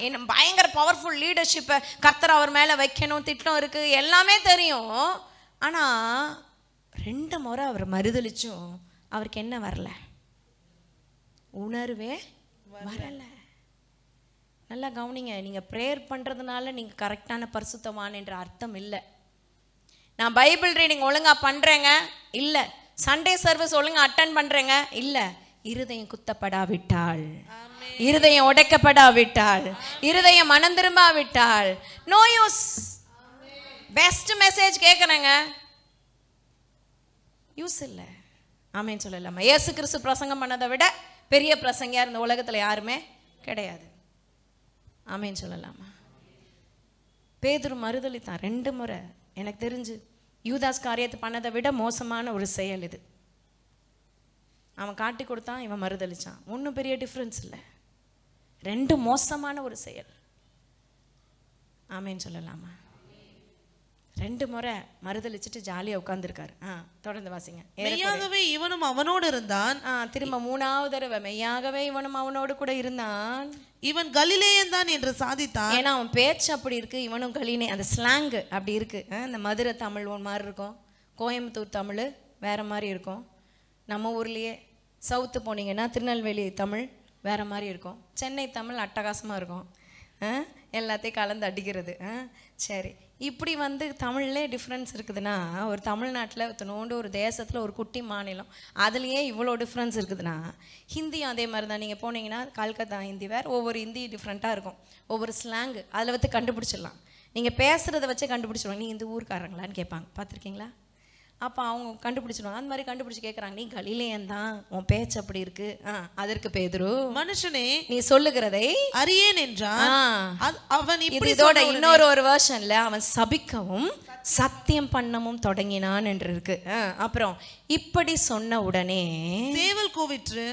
Speaker 1: என்ன பயங்கர பவர்ஃபுல் லீடர்ஷிப்பை கர்த்தர் அவர் மேலே வைக்கணும், திட்டம் இருக்கு, எல்லாமே தெரியும். ஆனால் 2 முறை அவர் மறுதலிச்சும் அவருக்கு என்ன வரல? உணர்வே வரல. நல்லா கவனிங்க. நீங்கள் ப்ரேயர் பண்ணுறதுனால நீங்கள் கரெக்டான பரிசுத்தவான் என்ற அர்த்தம் இல்லை. நான் பைபிள் ரீடிங் ஒழுங்காக பண்ணுறேங்க இல்லை, சண்டே சர்வீஸ் ஒழுங்காக அட்டன் பண்ணுறேங்க இல்லை, இருதயம் குத்தப்படாவிட்டால், இருதயம் உடைக்கப்படாவிட்டால், இருதயம் மனம் திரும்பாவிட்டால் நோ யூஸ். பெஸ்ட் மெசேஜ் கேட்குறேங்க, யூஸ் இல்லை. ஆமேன்னு சொல்லலாமா? இயேசு கிறிஸ்து பிரசங்கம் பண்ணதை விட பெரிய பிரசங்கியார் இந்த உலகத்தில் யாருமே கிடையாது. ஆமேன்னு சொல்லலாமா? பேதுரு மறுதலித்தான் 2 முறை. எனக்கு தெரிஞ்சு யூதாஸ் காரியத்தை பண்ணதை விட மோசமான ஒரு செயல் இது. அவன் காட்டி கொடுத்தான், இவன் மறுதலிச்சான். ஒன்றும் பெரிய டிஃப்ரென்ஸ் இல்லை, 2 மோசமான ஒரு செயல். ஆமேன்னு சொல்லலாமா? 2 முறை மறுதலிச்சிட்டு ஜாலியா உட்கார்ந்துருக்காரு. தொடர்ந்து வாசிங்க.
Speaker 2: மெய்யாகவே இவனும் அவனோடு இருந்தான்.
Speaker 1: திரும்ப 3வது தடவை மெய்யாகவே இவனும் அவனோடு கூட இருந்தான்.
Speaker 2: இவன் கலிலேயன் தான் என்று சாதித்தான்.
Speaker 1: ஏன்னா அவன் பேச்சு அப்படி இருக்கு, இவனும் கலிலே, அந்த ஸ்லாங் அப்படி இருக்கு. இந்த மதுரை தமிழ் ஒரு மாதிரி இருக்கும், கோயம்புத்தூர் தமிழ் வேற மாதிரி இருக்கும், நம்ம ஊர்லயே சவுத்து போனீங்கன்னா திருநெல்வேலி தமிழ் வேற மாதிரி இருக்கும், சென்னை தமிழ் அட்டகாசமா இருக்கும், எல்லாத்தையும் கலந்து அடிக்கிறது. சரி, இப்படி வந்து தமிழ்லே டிஃப்ரென்ஸ் இருக்குதுன்னா, ஒரு தமிழ்நாட்டில் இத்தனோண்டு ஒரு தேசத்தில் ஒரு குட்டி மாநிலம் அதுலேயே இவ்வளோ டிஃப்ரென்ஸ் இருக்குதுன்னா, ஹிந்தியும் அதே மாதிரி தான். நீங்கள் போனீங்கன்னா கல்கத்தா ஹிந்தி வேறு, ஒவ்வொரு ஹிந்தி டிஃப்ரெண்ட்டாக இருக்கும், ஒவ்வொரு ஸ்லாங்கு அதில் வச்சு கண்டுபிடிச்சிடலாம். நீங்கள் பேசுகிறத வச்சு கண்டுபிடிச்சிடுவாங்க, நீ இந்த ஊருக்காரங்களான்னு கேட்பாங்க, பார்த்துருக்கீங்களா? அப்போ அவங்க கண்டுபிடிச்சிடுவாங்க. அந்த மாதிரி கண்டுபிடிச்சி கேட்குறாங்க, நீ கலிலேயன் தான், உன் பேச்சு அப்படி இருக்கு. அதற்கு பேதுரு,
Speaker 2: மனுஷனே
Speaker 1: நீ சொல்லுகிறதை
Speaker 2: அறியேன் என்றான். அவன்
Speaker 1: இதோட இன்னொரு வெர்ஷன்ல அவன் சபிக்கவும் சத்தியம் பண்ணவும் தொடங்கினான் என்று இருக்கு. அப்புறம் இப்படி சொன்ன உடனே
Speaker 2: சேவல் கூவிற்று.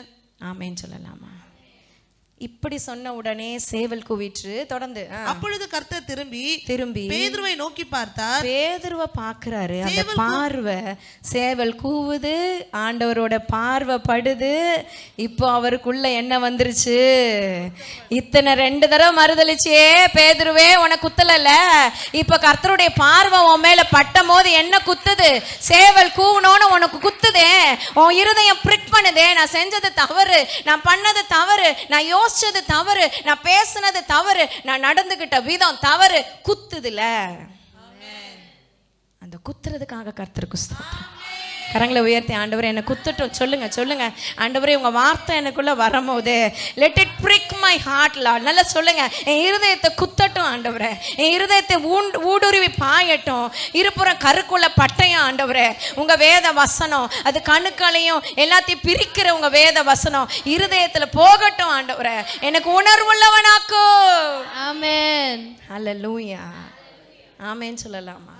Speaker 1: ஆமேன்னு சொல்லலாமா? இப்படி சொன்ன உடனே சேவல் கூவிற்று. தொடர்ந்து
Speaker 2: அப்பொழுது கர்த்தர் திரும்பி பேதுருவை நோக்கி பார்த்தார்.
Speaker 1: பேதுருவை பார்க்கிறாரு. அந்த பார்வை, சேவல் கூவுது, ஆண்டவரோட பார்வை படுது. இப்போ அவருக்குள்ள என்ன வந்துருச்சு? இத்தனை 2 தடவை மறுதலிச்சே பேதுருவே உனக்கு குத்தல, இப்ப கர்த்தருடைய பார்வை உன் மேல பட்டும் போது என்ன குத்துது? சேவல் கூவணும்னு உனக்கு குத்துதே, உன் இருதயம் பிரிக் பண்ணுதே. நான் செஞ்சது தவறு, நான் பண்ணது தவறு, நான் யோசிச்சது தவறு, நான் பேசினது தவறு, நான் நடந்துகிட்ட விதம் தவறு, குத்துதுல. அந்த குத்துறதுக்காக கர்த்தருக்கு ஸ்தோத்திரம். கரங்களை உயர்த்தி, ஆண்டவரே என்னை குத்துட்டும். சொல்லுங்க சொல்லுங்க, ஆண்டவரே உங்க வார்த்தை எனக்குள்ள வரும்போது let it break my heart Lord. நல்லா சொல்லுங்க, என் இருதயத்தை குத்தட்டும் ஆண்டவரே, என் இருதயத்தை ஊடுருவி பாயட்டும், இருபுறம் கருக்குள்ள பட்டயம் ஆண்டவரே. உங்க வேத வசனம் அது கணுக்களையும் எல்லாத்தையும் பிரிக்கிற உங்க வேத வசனம் இருதயத்துல போகட்டும் ஆண்டவரே, எனக்கு உணர்வுள்ளவனாக்கு.
Speaker 3: ஆமென்.
Speaker 1: ஹல்லேலூயா. ஆமென் சொல்லலாமா?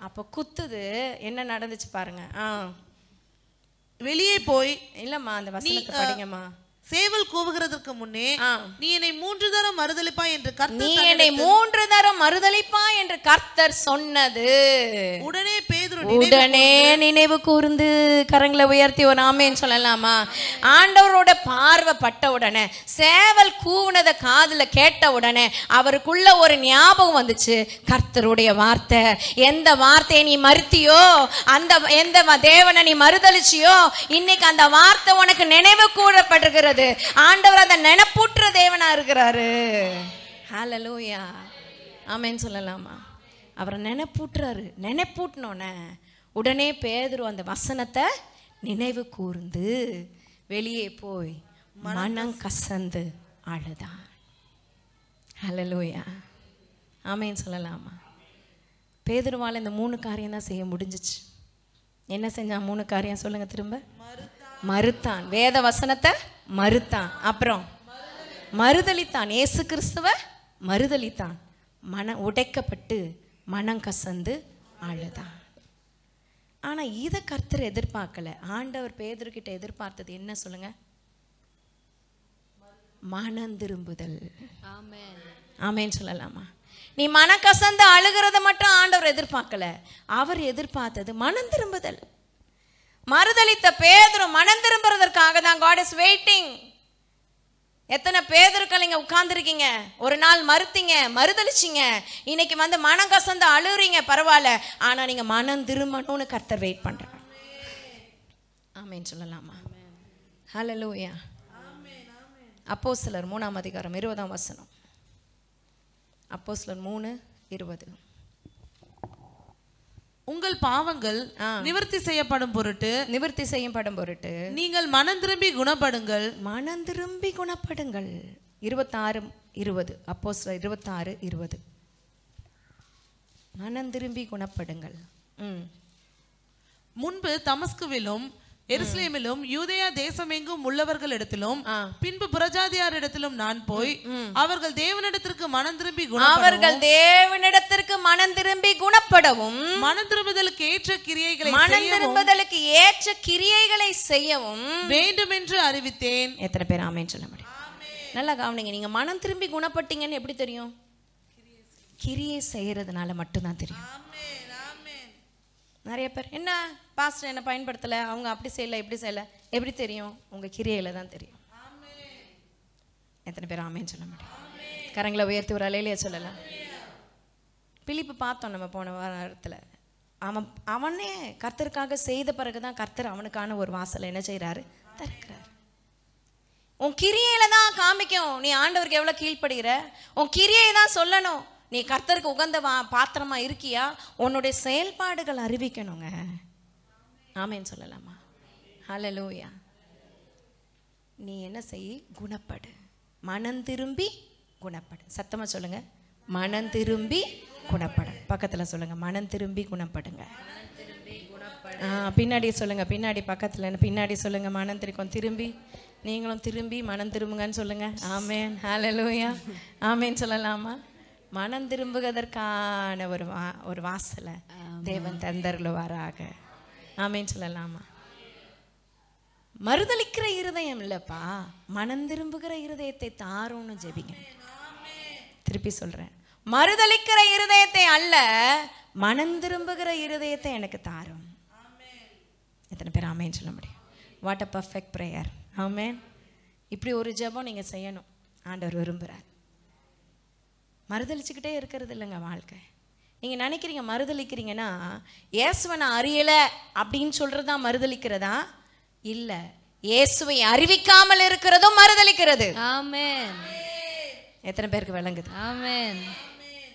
Speaker 1: அப்போ குத்துது. என்ன நடந்துச்சு பாருங்க.
Speaker 2: வெளியே போய்,
Speaker 1: இல்லம்மா அந்த வசனத்தை படிங்கம்மா.
Speaker 2: சேவல் கூவுகிறதற்கு முன்னே நீ என்னை 3 தரம் மறுதலிப்பாய் என்று கர்த்தர்,
Speaker 1: நீ என்னை 3 தரம் மறுதலிப்பாய் என்று கர்த்தர் சொன்னது.
Speaker 2: உடனே பேதுரு
Speaker 1: நினைவு கூர்ந்து, கரங்களை உயர்த்தி ஒரு ஆமென் சொல்லலாமா? ஆண்டவரோட பார்வை பட்ட உடனே, சேவல் கூவுனத காதுல கேட்ட உடனே அவருக்குள்ள ஒரு ஞாபகம் வந்துச்சு. கர்த்தருடைய வார்த்தை, எந்த வார்த்தையை நீ மறுத்தியோ, அந்த எந்த தேவனை நீ மறுதலிச்சியோ, இன்னைக்கு அந்த வார்த்தை உனக்கு நினைவு கூறப்பட்டிருக்கிறது. ஆண்டவர் அதை நினைப்பூட்டுற தேவனா இருக்கிறாரு. ஹல்லேலூயா. ஆமென் சொல்லலாமா? அவரை நினைப்பூட்டுறாரு. நினைப்பூட்டினோன்னே உடனே பேதுரு அந்த வசனத்தை நினைவு கூர்ந்து வெளியே போய் மனம் கசந்து அழுதான். ஹல்லேலூயா. ஆமென் சொல்லலாமா? பேதுருவால் இந்த 3 காரியம் தான் செய்ய முடிஞ்சிச்சு. என்ன செஞ்சான்? 3 காரியம் சொல்லுங்க திரும்ப. மறுத்தான், வேத வசனத்தை மறுத்தான், அப்புறம் மறுதலித்தான், இயேசு கிறிஸ்துவ மறுதலித்தான், உடைக்கப்பட்டு மனம் கசந்து அழுதான். ஆனா இதை கர்த்தர் எதிர்பார்க்கல. ஆண்டவர் பேதுருக்கிட்ட எதிர்பார்த்தது என்ன சொல்லுங்க? மனம் திரும்புதல். ஆமென் சொல்லலாமா? நீ மனம் கசந்து அழுகிறத மட்டும் ஆண்டவர் எதிர்பார்க்கல, அவர் எதிர்பார்த்தது மனம் திரும்புதல். மறுதலித்த பேதுரு மனம் திரும்புறதற்காக தான் God is waiting. எத்தனை பேதுருக்கள் இங்க உட்கார்ந்துருக்கீங்க, ஒரு நாள் மறுத்தீங்க, மறுதலிச்சிங்க, இன்னைக்கு வந்து மனம் கசந்து அழுறீங்க, பரவாயில்ல, ஆனா நீங்க மனம் திரும்பணும்னு கர்த்தர் வெயிட் பண்றாங்க. ஆமென் சொல்லலாமா? ஹல்லேலூயா. அப்போஸ்தலர் 3ஆம் அதிகாரம் 20ஆம் வசனம். அப்போஸ்தலர் 3:20.
Speaker 2: உங்கள் பாவங்கள் நிவர்த்தி செய்யப்படும் பொருட்டு நீங்கள் மனம் திரும்பி குணப்படுங்கள்.
Speaker 1: 26:20. அப்போஸ்தலர் 26:20. மனம் திரும்பி குணப்படுங்கள்.
Speaker 2: முன்பு தமஸ்குவிலும் எருசலேமிலும் யூதேயா தேசமெங்கும் உள்ளவர்களிடத்திலும் பின்பு புறஜாதியார் இடத்திலும் நான் போய் அவர்கள் தேவனிடத்திற்கு மனம் திரும்பி
Speaker 1: குணப்படவும்
Speaker 2: மனம் திரும்புதலுக்கு
Speaker 1: ஏற்ற கிரியைகளை செய்யவும்
Speaker 2: வேண்டும் என்று அறிவித்தேன்.
Speaker 1: எத்தனை பேர் ஆமென் சொல்ல முடியும்? நல்லா கவனிங்க. நீங்க மனம் திரும்பி குணப்பட்டீங்கன்னு எப்படி தெரியும்? கிரியை செய்யறதுனால மட்டும்தான் தெரியும். நிறைய பேர் என்ன பாஸ்டர் என்ன பயன்படுத்தலை, அவங்க அப்படி செய்யலை இப்படி செய்யலை, எப்படி தெரியும்? உங்கள் கிரியையில் தான் தெரியும். எத்தனை பேர் ஆமேன்னு சொல்ல முடியும்? கரங்களை உயர்த்தி ஒரு அலையிலேயே சொல்லலாம். பிலிப்பு பார்த்தோம் நம்ம போன வாரத்தில். அவனே கர்த்தருக்காக செய்த பிறகு தான் கர்த்தர் அவனுக்கான ஒரு வாசலை என்ன செய்கிறாரு? திறக்கிறார். உன் கிரியையில தான் காமிக்கும் நீ ஆண்டவருக்கு எவ்வளோ கீழ்ப்படுகிற. உன் கிரியை தான் சொல்லணும் நீ கர்த்தருக்கு உகந்த பாத்திரமா இருக்கியா. உன்னுடைய செயல்பாடுகள் அறிவிக்கணுங்க. ஆமேன்னு சொல்லலாமா? ஹல்லேலூயா. நீ என்ன செய்? குணப்படு. மனம் திரும்பி குணப்படு. சத்தமா சொல்லுங்க, மனம் திரும்பி குணப்படு. பக்கத்துல சொல்லுங்க, மனம் திரும்பி குணப்படுங்க. பின்னாடி சொல்லுங்க, பின்னாடி பக்கத்துல பின்னாடி சொல்லுங்க, மனம் திரும்பி. நீங்களும் திரும்பி மனம் திரும்புங்கன்னு சொல்லுங்க. ஆமேன். ஹல்லேலூயா. ஆமேன்னு சொல்லலாமா? மனம் திரும்புவதற்கான ஒரு வாசலை தேவன் தந்தருளுவாராக. ஆமேன்னு சொல்லலாமா? மறுதலிக்கிற இருதயம் இல்லப்பா, மனம் திரும்புகிற இருதயத்தை தாரும்னு ஜெபிங்க. திருப்பி சொல்றேன், மறுதலிக்கிற இருதயத்தை அல்ல, மனம் திரும்புகிற இருதயத்தை எனக்கு தாரும். எத்தனை பேர் ஆமேன்னு சொல்ல முடியும்? What a perfect prayer. ஆமேன். இப்படி ஒரு ஜெபம் நீங்க செய்யணும். ஆண்டவர் விரும்புகிறார். மறுதலிச்சுக்கிட்டே இருக்கிறது இல்லைங்க வாழ்க்கை. நீங்க நினைக்கிறீங்க மறுதலிக்கிறீங்கன்னா இயேசுவை நான் அறியல அப்படின்னு சொல்றதுதான் மறுதலிக்கிறதா? இல்ல, இயேசுவை அறிவிக்காமல் இருக்கிறதும் மறுதலிக்கிறது. ஆமென். எத்தனை பேருக்கு விளங்குது? ஆமென்.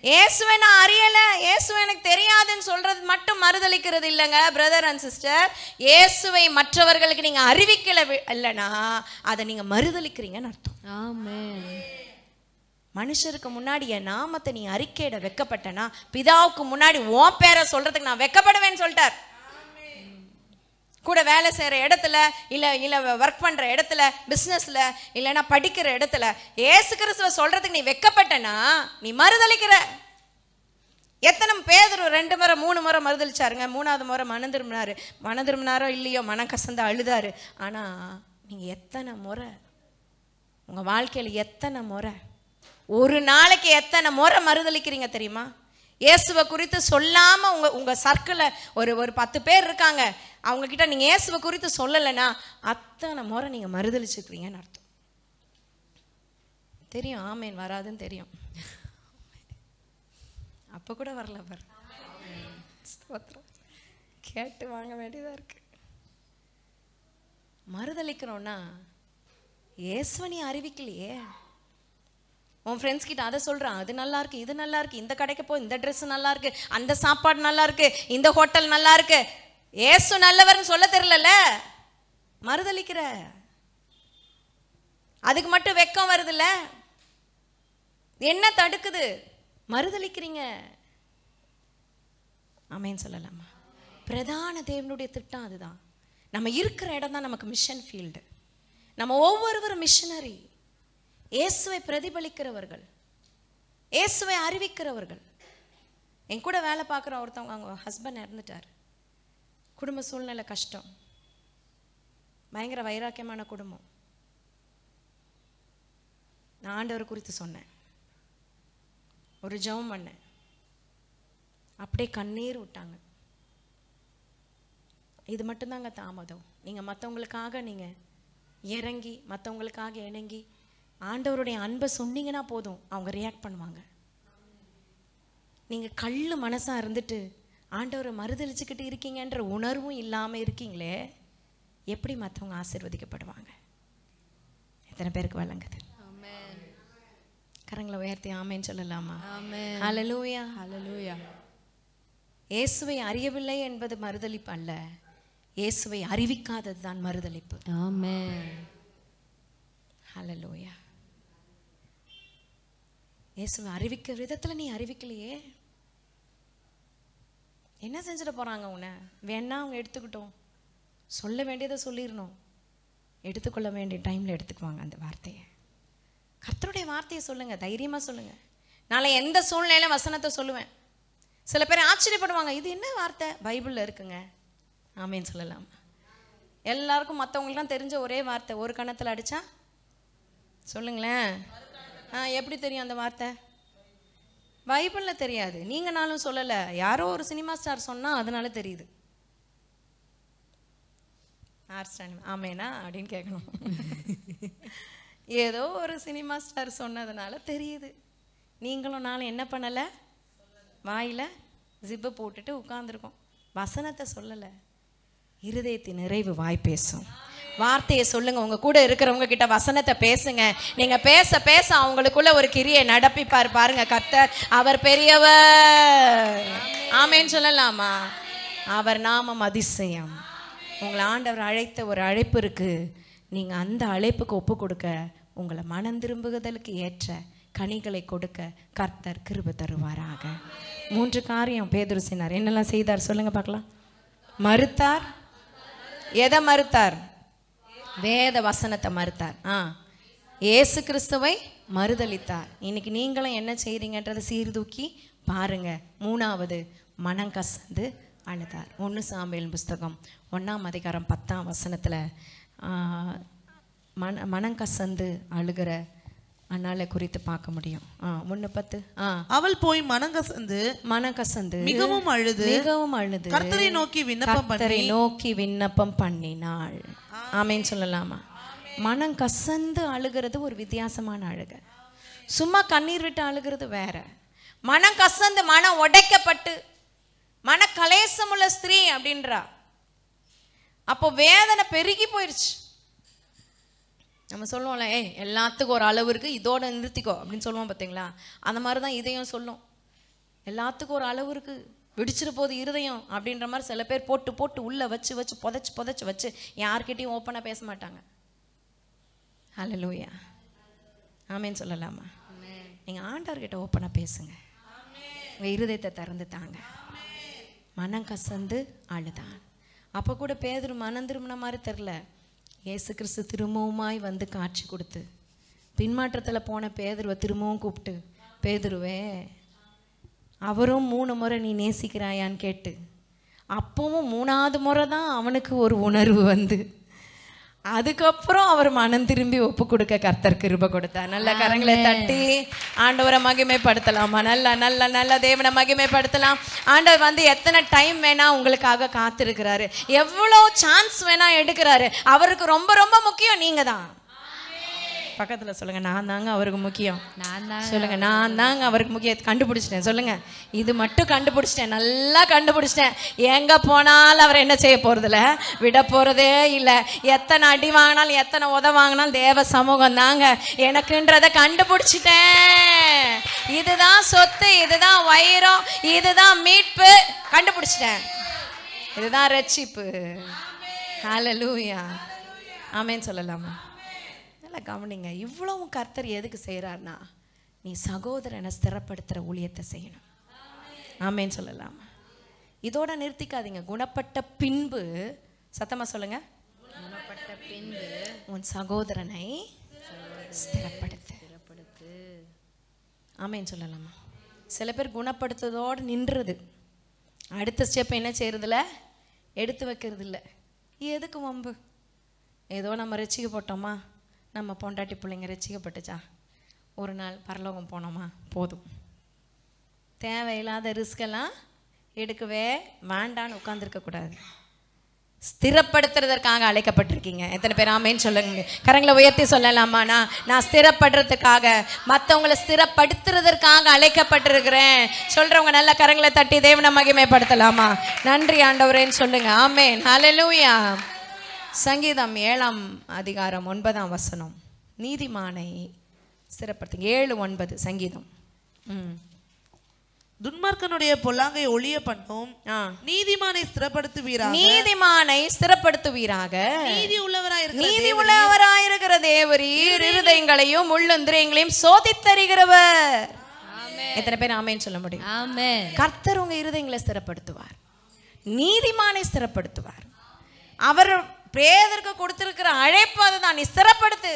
Speaker 1: இயேசுவை நான் அறியல, இயேசுவை எனக்கு தெரியாதுன்னு சொல்றது மட்டும் மறுதலிக்கிறது இல்லைங்க பிரதர் அண்ட் சிஸ்டர். இயேசுவை மற்றவர்களுக்கு நீங்க அறிவிக்கல இல்லைன்னா அதை நீங்க மறுதலிக்கிறீங்கன்னு அர்த்தம். ஆமென். மனுஷருக்கு முன்னாடி என் நாமத்தை நீ அறிக்கையிட வெக்கப்பட்டனா பிதாவுக்கு முன்னாடி உன் பேரை சொல்றதுக்கு நான் வெக்கப்படுவேன்னு சொல்லிட்டார். கூட வேலை செய்கிற இடத்துல இல்லை ஒர்க் பண்ணுற இடத்துல, பிஸ்னஸில், இல்லைன்னா படிக்கிற இடத்துல ஏசு கிறிஸ்துவ சொல்கிறதுக்கு நீ வெக்கப்பட்டனா நீ மறுதலிக்கிற. எத்தனை பேதுரு 2 முறை 3 முறை மறுதலிச்சாருங்க. 3ஆவது முறை மனம் திரும்பினாரோ இல்லையோ, மனம் கசந்து அழுதாரு. ஆனால் நீங்கள் எத்தனை முறை உங்கள் வாழ்க்கையில் எத்தனை முறை, ஒரு நாளைக்கு எத்தனை முறை மறுதலிக்கிறீங்க தெரியுமா? இயேசுவை குறித்து சொல்லாம உங்க சர்க்கிளில் ஒரு 10 பேர் இருக்காங்க, அவங்க கிட்ட நீங்க இயேசுவை குறித்து சொல்லலைன்னா அத்தனை முறை நீங்க மறுதலிச்சுக்கிறீங்கன்னு அர்த்தம். தெரியும், ஆமேன் வராதுன்னு தெரியும். அப்ப கூட வரல பாரு, கேட்டு வாங்க வேண்டியதா இருக்கு. மறுதலிக்கிறோம்னா இயேசுவை நீ அறிவிக்கலையே. உன் ஃப்ரெண்ட்ஸ் கிட்ட அதை சொல்கிறான், அது நல்லா இருக்கு, இது நல்லா இருக்கு, இந்த கடைக்கு போ, இந்த ட்ரெஸ் நல்லா இருக்கு, அந்த சாப்பாடு நல்லா இருக்கு, இந்த ஹோட்டல் நல்லா இருக்கு. ஏசு நல்லவர்னு சொல்ல தெரியல, மறுதலிக்கிற. அதுக்கு மட்டும் வெக்கம் வருதுல்ல, என்ன தடுக்குது? மறுதலிக்கிறீங்க. ஆமேன்னு சொல்லலாமா? பிரதான தேவனுடைய திட்டம் அதுதான். நம்ம இருக்கிற இடம் தான் நமக்கு மிஷன் ஃபீல்டு. நம்ம ஒவ்வொருவரும் மிஷனரி. இயேசுவை பிரதிபலிக்கிறவர்கள், இயேசுவை அறிவிக்கிறவர்கள். என் கூட வேலை பார்க்குற ஒருத்தவங்க, அவங்க ஹஸ்பண்ட் இறந்துட்டார். குடும்ப சூழ்நிலை கஷ்டம், பயங்கர வைராக்கியமான குடும்பம். நான் ஆண்டவர் குறித்து சொன்னேன், ஒரு ஜெபம் பண்ணேன், அப்படியே கண்ணீர் விட்டாங்க. இது மட்டும்தாங்க தாமதம். நீங்கள் மற்றவங்களுக்காக நீங்கள் இறங்கி, மற்றவங்களுக்காக இணங்கி ஆண்டவருடைய அன்பை சொன்னீங்கன்னா போதும், அவங்க ரியாக்ட் பண்ணுவாங்க. நீங்கள் கள்ளு மனசாக இருந்துட்டு ஆண்டவரை மறுதலிச்சுக்கிட்டு இருக்கீங்கன்ற உணர்வும் இல்லாமல் இருக்கீங்களே, எப்படி மற்றவங்க ஆசீர்வதிக்கப்படுவாங்க? எத்தனை பேருக்கு வழங்குது? கரங்களை உயர்த்தி ஆமேன்னு சொல்லலாமா? ஹல்லேலூயா, ஹல்லேலூயா. இயேசுவை அறியவில்லை என்பது மறுதலிப்பு அல்ல, இயேசுவை அறிவிக்காதது தான் மறுதலிப்பு. ஆமென். ஹல்லேலூயா. இயேசுவை அறிவிக்க விதத்தில் நீ அறிவிக்கலையே, என்ன செஞ்சிட போகிறாங்க உன்னை? வேணா அவங்க எடுத்துக்கிட்டோம், சொல்ல வேண்டியதை சொல்லிடணும், எடுத்துக்கொள்ள வேண்டிய டைமில் எடுத்துக்குவாங்க அந்த வார்த்தையை. கர்த்தருடைய வார்த்தையை சொல்லுங்கள், தைரியமாக சொல்லுங்கள். நாளை எந்த சூழ்நிலையில வசனத்தை சொல்லுவேன். சில பேர் ஆச்சரியப்படுவாங்க, இது என்ன வார்த்தை? பைபிளில் இருக்குங்க. ஆமேன்னு சொல்லலாம். எல்லாருக்கும் மற்றவங்களுக்குலாம் தெரிஞ்ச ஒரே வார்த்தை, ஒரு கணத்தில் அடித்தா சொல்லுங்களேன். எப்படி தெரியும் அந்த வார்த்தை? பைபிளில் தெரியாது. நீங்கனாலும் சொல்லலை, யாரோ ஒரு சினிமா ஸ்டார் சொன்னால் அதனால தெரியுது. ஆமேனா அப்படின்னு கேட்கணும். ஏதோ ஒரு சினிமா ஸ்டார் சொன்னதுனால தெரியுது. நீங்களும் நானும் என்ன பண்ணலை, வாயில் ஜிப்பை போட்டுட்டு உட்காந்துருக்கோம். வசனத்தை சொல்லலை. இருதயத்தின் நிறைவு வாய் பேசும். வார்த்தையை சொல்லுங்க. உங்க கூட இருக்கிறவங்க கிட்ட வசனத்தை பேசுங்க. நீங்க பேச பேச அவங்களுக்குள்ள ஒரு கிரியை நடப்பிப்பார் பாருங்க கர்த்தர். அவர் பெரியவர். ஆமேன்னு சொல்லலாமா? அவர் நாமம் அதிசயம். உங்களை ஆண்டவர் அழைத்த ஒரு அழைப்பு இருக்கு. நீங்க அந்த அழைப்புக்கு ஒப்பு கொடுக்க, உங்களை மனம் திரும்புதலுக்கு ஏற்ற கனிகளை கொடுக்க கர்த்தர் கிருபை தருவாராக. 3 காரியம் பேதுரு செய்தார். என்னெல்லாம் செய்தார் சொல்லுங்க பார்க்கலாம். மறுத்தார். எதை மறுத்தார்? வேத வசனத்தை மறுத்தார். இயேசு கிறிஸ்துவை மறுதலித்தார். இன்னைக்கு நீங்களும் என்ன செய்றீங்கன்றதை சீர்தூக்கி பாருங்க. 3வது மனம் கசந்து அழுதார். 1 சாமுவேல் புஸ்தகம் 1ஆம் அதிகாரம் 10ஆம் வசனத்தில் மனம் கசந்து அழுகிற அண்ணால குறித்து பார்க்க முடியும். 1:10.
Speaker 2: அவள் போய் மனங்கசந்து மிகவும் அழுது கர்த்தரை நோக்கி விண்ணப்பம் பண்ணினாள்.
Speaker 1: ஆமேன்னு சொல்லலாமா? மனம் கசந்து அழுகிறது ஒரு வித்தியாசமான அழுக. சும்மா கண்ணீர் விட்டு அழுகிறது வேற. மனம் கசந்து, மனம் உடைக்கப்பட்டு, மன கலேசமுள்ள ஸ்திரீ அப்படின்றா. அப்போ வேதனை பெருகி போயிடுச்சு. நம்ம சொல்லுவோம்ல, எல்லாத்துக்கும் ஒரு அளவு இருக்கு, இதோட நிறுத்திக்கோ அப்படின்னு சொல்லுவோம் பார்த்தீங்களா? அந்த மாதிரி தான் இதையும் சொல்லும். எல்லாத்துக்கும் ஒரு அளவு இருக்கு, வெடிச்சிட போது இருதயம் அப்படின்ற மாதிரி சில பேர் போட்டு போட்டு உள்ளே வச்சு புதைச்சு வச்சு யார்கிட்டையும் ஓப்பனாக பேச மாட்டாங்க. ஹல்லேலூயா. ஆமேன்னு சொல்லலாமா? நீங்கள் ஆண்டவர்கிட்ட ஓப்பனாக பேசுங்க. உங்கள் இருதயத்தை திறந்து தாங்க. மனம் கசந்து அழுதான். அப்போ கூட பேதுரு மனம் திரும்பின மாதிரி தெரில. இயேசு கிறிஸ்து திரும்பவுமாய் வந்து காட்சி கொடுத்து பின்மாற்றத்தில் போன பேதுருவை திரும்பவும் கூப்பிட்டு, பேதுருவே, அவரும் 3 முறை நீ நேசிக்கிறாயான்னு கேட்டு, அப்பவும் 3வது முறை தான் அவனுக்கு ஒரு உணர்வு வந்து, அதுக்கப்புறம் அவர் மனம் திரும்பி ஒப்பு கொடுக்க கர்த்தர் கிருபை கொடுத்தார். நல்ல கரங்களை தட்டி ஆண்டவரை மகிமைப்படுத்தலாமா? நல்ல நல்ல நல்ல தேவனை மகிமைப்படுத்தலாம். ஆண்டவர் வந்து எத்தனை டைம் வேணா உங்களுக்காக காத்திருக்கிறாரு, எவ்வளோ சான்ஸ் வேணா எடுக்கிறாரு. அவருக்கு ரொம்ப ரொம்ப முக்கியம் நீங்க தான். பக்கத்துல சொல்லுங்க, நான் தாங்க அவருக்கு முக்கியம். சொல்லுங்க, நான் தாங்க அவருக்கு முக்கியம். கண்டுபிடிச்சிட்டேன். சொல்லுங்க, இது மட்டும் கண்டுபிடிச்சிட்டேன், நல்லா கண்டுபிடிச்சிட்டேன். எங்க போனாலும் அவர் என்ன செய்ய போறதில்ல, விட போறதே இல்லை. எத்தனை அடி வாங்கினாலும் எத்தனை உத வாங்கினாலும் தேவ சமூகம் தாங்க எனக்குன்றதை கண்டுபிடிச்சிட்டேன். இதுதான் சொத்து, இதுதான் வைரம், இதுதான் மீட்பு. கண்டுபிடிச்சிட்டேன். இதுதான் ரட்சிப்பு. ஹல்லேலூயா. ஆமேன்னு சொல்லலாமா? கவனிங்க, இவ்வளவும் கர்த்தர் எதுக்கு செய்யறாருன்னா, நீ சகோதரனை ஸ்திரப்படுத்துற ஊழியத்தை செய்யணும். ஆமேன்னு சொல்லலாமா? இதோட நிறுத்திக்காதீங்க. குணப்பட்ட பின்பு, சத்தமா சொல்லுங்க, குணப்பட்ட பின்பு உன் சகோதரனை ஸ்திரப்படுத்து. ஆமேன்னு சொல்லலாமா? சில பேர் குணப்படுத்துறதோடு நின்றுது, அடுத்த ஸ்டெப் என்ன செய்யறதில்ல, எடுத்து வைக்கிறது இல்லை. எதுக்கு வம்பு? ஏதோ நம்ம ரசிக்கப்பட்டோமா, நம்ம பொண்டாட்டி பிள்ளைங்க ரசிக்கப்பட்டுச்சா, ஒரு நாள் பரலோகம் போனோமா, போதும். தேவையில்லாத ரிஸ்கெல்லாம் எடுக்கவே வேண்டான்னு உட்காந்துருக்கக்கூடாது. ஸ்திரப்படுத்துறதற்காக அழைக்கப்பட்டிருக்கீங்க. எத்தனை பேர் ஆமேன்னு சொல்லுங்க? கரங்களை உயர்த்தி சொல்லலாமா? நான் ஸ்திரப்படுறதுக்காக, மற்றவங்களை ஸ்திரப்படுத்துறதற்காக அழைக்கப்பட்டிருக்கிறேன் சொல்றவங்க நல்ல கரங்களை தட்டி தேவனை மகிமைப்படுத்தலாமா? நன்றி ஆண்டவரேன்னு சொல்லுங்க. ஆமேன். ஹல்லேலூயா. சங்கீதம் 7ஆம் அதிகாரம் 9ஆம் வசனம். நீதிமானை ஸ்திரப்படுத்துங்க. 7:9 சங்கீதம்.
Speaker 2: துன்மார்க்கனுடைய பொல்லாங்கை ஒளிய பண்ணும், நீதிமானை ஸ்திரப்படுத்துவீராக.
Speaker 1: நீதிமானை ஸ்திரப்படுத்துவீராக. நீதி உள்ளவராயிருக்கிற தேவரீர் இருதயங்களையும் உள்ளந்திரியங்களையும் சோதித்தறிகிறவர். எத்தனை பேர் ஆமேன்னு சொல்ல முடியும்? ஆமென். கர்த்தர் உங்க இருதயங்களை ஸ்திரப்படுத்துவார், நீதிமானை ஸ்திரப்படுத்துவார். அவர் பேதருக்கு கொடுத்திருக்கிற அழைப்பு அதுதான், நீ ஸ்திரப்படுத்து.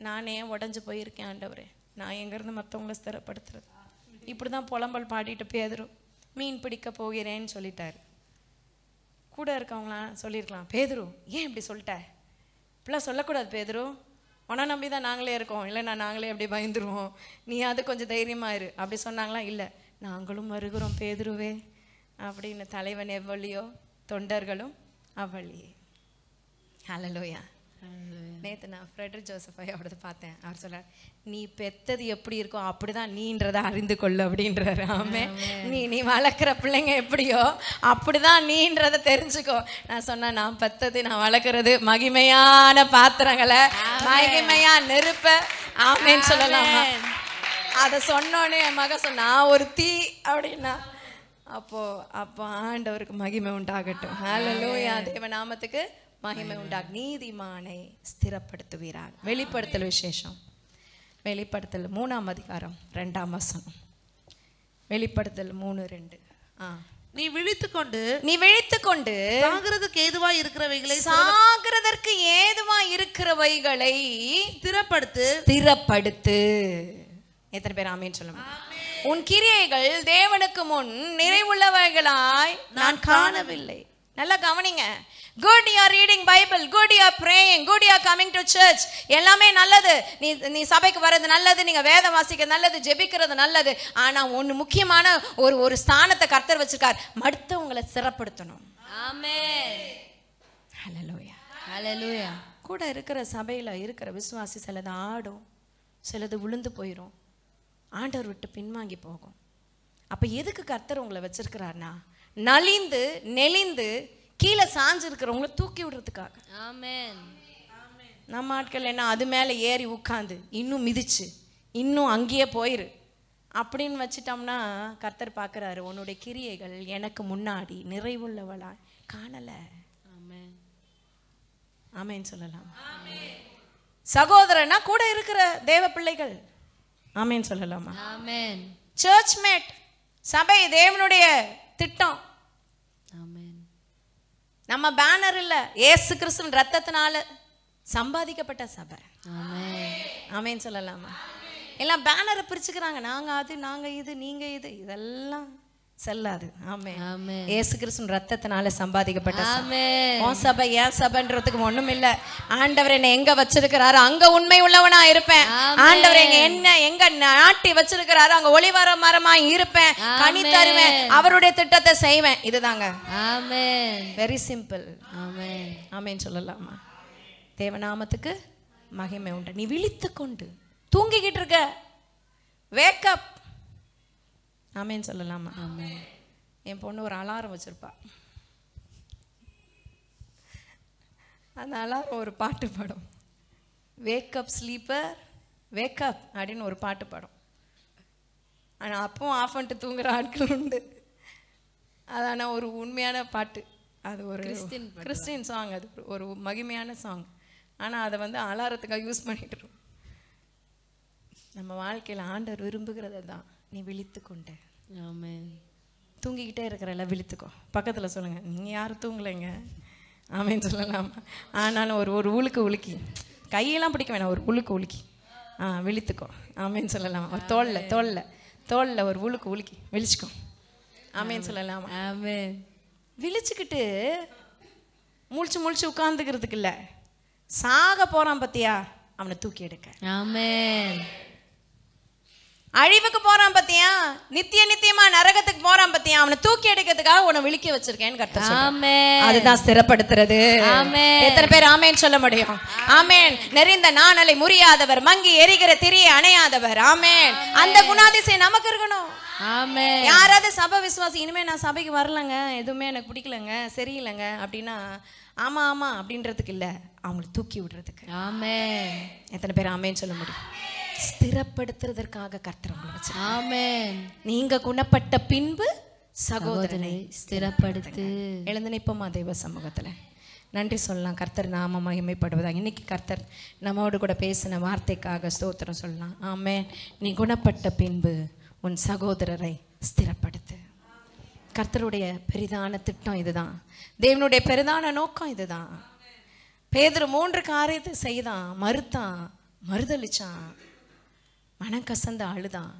Speaker 1: நானே உடஞ்சு போயிருக்கேன் ஆண்டவரே, நான் எங்கேருந்து மற்றவங்களை ஸ்திரப்படுத்துறது? இப்படி தான் புலம்பல் பாடிட்டு பேதுரு மீன் பிடிக்க போகிறேன்னு சொல்லிட்டார். கூட இருக்கவங்களாம் சொல்லியிருக்கலாம், பேதுரு ஏன் இப்படி சொல்லிட்ட, இப்படிலாம் சொல்லக்கூடாது பேதுரு, உன்னை நம்பி தான் நாங்களே இருக்கோம், இல்லைன்னா நாங்களே அப்படி பயந்துருவோம், நீ அது கொஞ்சம் தைரியமாக இரு அப்படி சொன்னாங்களா? இல்லை, நாங்களும் வருகிறோம் பேதுருவே அப்படின்னு. தலைவன் எவ்வளியோ தொண்டர்களும் அவ்வளியே. ஹல்லேலூயா. நேற்று நான் ஃப்ரெட்ரிக் ஜோசப் ஐயாவோடது பார்த்தேன். அவர் சொல்கிறார், நீ பெத்தது எப்படி இருக்கோ அப்படிதான் நீன்றதை அறிந்து கொள்ளு அப்படின்றாரு. ஆமென். நீ வளர்க்குற பிள்ளைங்க எப்படியோ அப்படிதான் நீன்றதை தெரிஞ்சுக்கோ. நான் சொன்னேன், நான் பெத்தது நான் வளர்க்குறது மகிமையான பாத்திரங்களை, மகிமையா நெருப்ப. ஆமேன்னு சொல்லலாமா? அதை சொன்னோன்னே என் மக சொன்னா ஒரு தீ அப்படின்னா, அப்போ ஆண்டவருக்கு மகிமை உண்டாகட்டும். ஹல்லேலூயா. தேவநாமத்துக்கு மகிமை உண்டாக. நீதிமானை ஸ்திரப்படுத்துவீராக. வெளிப்படுத்தல் விசேஷம், வெளிப்படுத்தல் 3ஆம் அதிகாரம் 2ஆம் வசனம். வெளிப்படுத்தல் 3:2.
Speaker 2: நீ விழித்துக்கொண்டு
Speaker 1: சாகிறதற்கு ஏதுவாய் இருக்கிறவைகளை ஸ்திரப்படுத்து. எத்தனை பேர் ஆமென் சொல்லுங்க? உன் கிரியைகள் தேவனுக்கு முன் நிறைவுள்ளவைகளாய் நான் காணவில்லை. நல்லா கவனிங்க. good you are reading bible, good you are praying, good you are coming to church, எல்லாமே நல்லது. நீ சபைக்கு வர்றது நல்லது, நீங்க வேதம் வாசிக்கிறது நல்லது, ஜெபிக்கிறது நல்லது. ஆனா ஒன்னு முக்கியமான ஒரு ஸ்தானத்தை கர்த்தர் வச்சிருக்கார், மடுத்தவங்களை சிறப்படுத்தணும். ஆமென். ஹல்லேலூயா. ஹல்லேலூயா. கூட இருக்கிற சபையில இருக்கிற விசுவாசி சிலது ஆடும், சிலது விழுந்து போயிடும், ஆண்டவர் விட்டு பின்வாங்கி போகும். அப்ப எதுக்கு கர்த்தர் உங்களை வச்சிருக்கிறார்னா, நலிந்து நெளிந்து கீழே சாஞ்சு இருக்கிறவங்கள தூக்கி விடுறதுக்காக. ஆமென். நம்ம ஆட்கள் என்ன, அது மேலே ஏறி உட்காந்து இன்னும் மிதிச்சு இன்னும் அங்கேயே போயிரு அப்படின்னு வச்சிட்டோம்னா, கர்த்தர் பார்க்குறாரு, உன்னுடைய கிரியைகள் எனக்கு முன்னாடி நிறைவுள்ளவளா காணலை. ஆமென். ஆமென் சொல்லலாம். சகோதரனா கூட இருக்கிற தேவ பிள்ளைகள். ஆமென் சொல்லலாமா? ஆமென். சர்ச் மேட், சபை தேவனுடைய திட்டம். நம்ம பேனர் இல்ல, இயேசு கிறிஸ்துவின் ரத்தத்தினால சம்பாதிக்கப்பட்ட சபை. ஆமென். ஆமென் சொல்லலாமா? எல்லாம் பேனரை பிரிச்சுக்கிறாங்க, நாங்க அது, நாங்க இது, நீங்க இது, இதெல்லாம் செல்லாது. ஆமென். இயேசு கிறிஸ்துவின் ரத்தத்தினால சம்பாதிக்கப்பட்ட சபை. உன் சபை ஏன் சபைன்றதுக்கு ஒண்ணும் இல்ல. ஆண்டவர் என்ன எங்க வச்சிருக்கிறாரு அங்க உண்மை உள்ளவனா இருப்பேன். ஆண்டவர் எங்க நாட்டி வச்சிருக்கிறாரு அங்க ஒளிவர மரமா இருப்பேன், கனி தருவேன், அவருடைய திட்டத்தை செய்வேன். இதுதாங்க. ஆமென். Very simple. ஆமென். ஆமென் சொல்லலாமா? தேவநாமத்துக்கு மகிமை உண்டு. நீ விழித்துக்கொண்டு தூங்கிக்கிட்டு இருக்க, வேக் அப். ஆமென் சொல்லலாமா? ஆமென். என் பொண்ணு ஒரு அலாரம் வச்சிருப்பா. அந்த அலாரம் ஒரு பாட்டு பாடும், வேக்கப் ஸ்லீப்பர் வேக்கப் அப்படின்னு ஒரு பாட்டு பாடும். ஆனால் அப்பவும் ஆஃப் பண்ணிட்டு தூங்குற ஆட்கள் உண்டு. அது ஆனால் ஒரு உண்மையான பாட்டு, அது ஒரு கிறிஸ்டின் சாங், அது ஒரு மகிமையான சாங். ஆனால் அதை வந்து அலாரத்துக்காக யூஸ் பண்ணிட்டு இருக்கோம். நம்ம வாழ்க்கையில் ஆண்டவர் விரும்புகிறது தான், நீ விழித்து கொண்டு. ஆமென். தூங்கிக்கிட்டே இருக்கிறல்ல, விழித்துக்கோ. பக்கத்தில் சொல்லுங்க, நீங்கள் யாரும் தூங்கலைங்க. ஆமென் சொல்லலாமா? ஆனாலும் ஒரு உழுக்கு உலுக்கி, கையெல்லாம் பிடிக்க வேணாம், ஒரு உழுக்கு உலுக்கி விழித்துக்கோ. ஆமென் சொல்லலாமா? ஒரு தோளில் ஒரு உழுக்கு உலுக்கி விழிச்சுக்கோ. ஆமென் சொல்லலாமா? ஆமென். விழிச்சுக்கிட்டு முழிச்சு உட்காந்துக்கிறதுக்கு இல்லை, சாக போகிறான் பத்தியா, அவனை தூக்கி எடுக்க. ஆமென். அழிவுக்கு போறான் பத்தியா, நித்தியமா நரகத்துக்கு போறான் பத்தியா, அவனை தூக்கி எடுக்கிறதுக்காக உன்னை விழிக்க வச்சிருக்கேன்னு கர்த்தர் சொல்றார். அதுதான் ஸ்திரப்படுத்துறது. எத்தனை பேர் ஆமென் சொல்ல முடியும்? ஆமென். நெறிந்த நாணலை முறியாதவர், மங்கி எரிகிற திரியை அணையாதவர். ஆமென். அந்த குணாதிசயம் நமக்கு இருக்கணும். ஆமென். யாராவது சபை விசுவாசி, இனிமே நான் சபைக்கு வரலங்க, எதுவுமே எனக்கு பிடிக்கலங்க, சரியில்லைங்க அப்படின்னா, ஆமா அப்படின்றதுக்கு இல்ல, அவங்களை தூக்கி விடுறதுக்கு. ஆமென். எத்தனை பேர் ஆமென் சொல்ல முடியும்? ஸ்திரப்படுத்துறதற்காக கர்த்தர் உங்களை வச்சிருக்கார். ஆமென். நீங்க குணப்பட்ட பின்பு சகோதரனை ஸ்திரப்படுத்து. எழுந்து நிற்போமா தேவ சமூகத்துல? நன்றி சொல்லலாம். கர்த்தர் நாம மகிமைப்படுவதாக. இன்னைக்கு கர்த்தர் நம்மோடு கூட பேசின வார்த்தைக்காக ஸ்தோத்திரம் சொல்லலாம். ஆமென். நீ குணப்பட்ட பின்பு உன் சகோதரரை ஸ்திரப்படுத்து. கர்த்தருடைய பெரிதான திட்டம் இதுதான். தேவனுடைய பெரிதான நோக்கம் இதுதான். பேதுரு 3 காரியத்தை செய்தான், மறுத்தான், மறுதளிச்சான், மனம் கசந்த அழுதான்.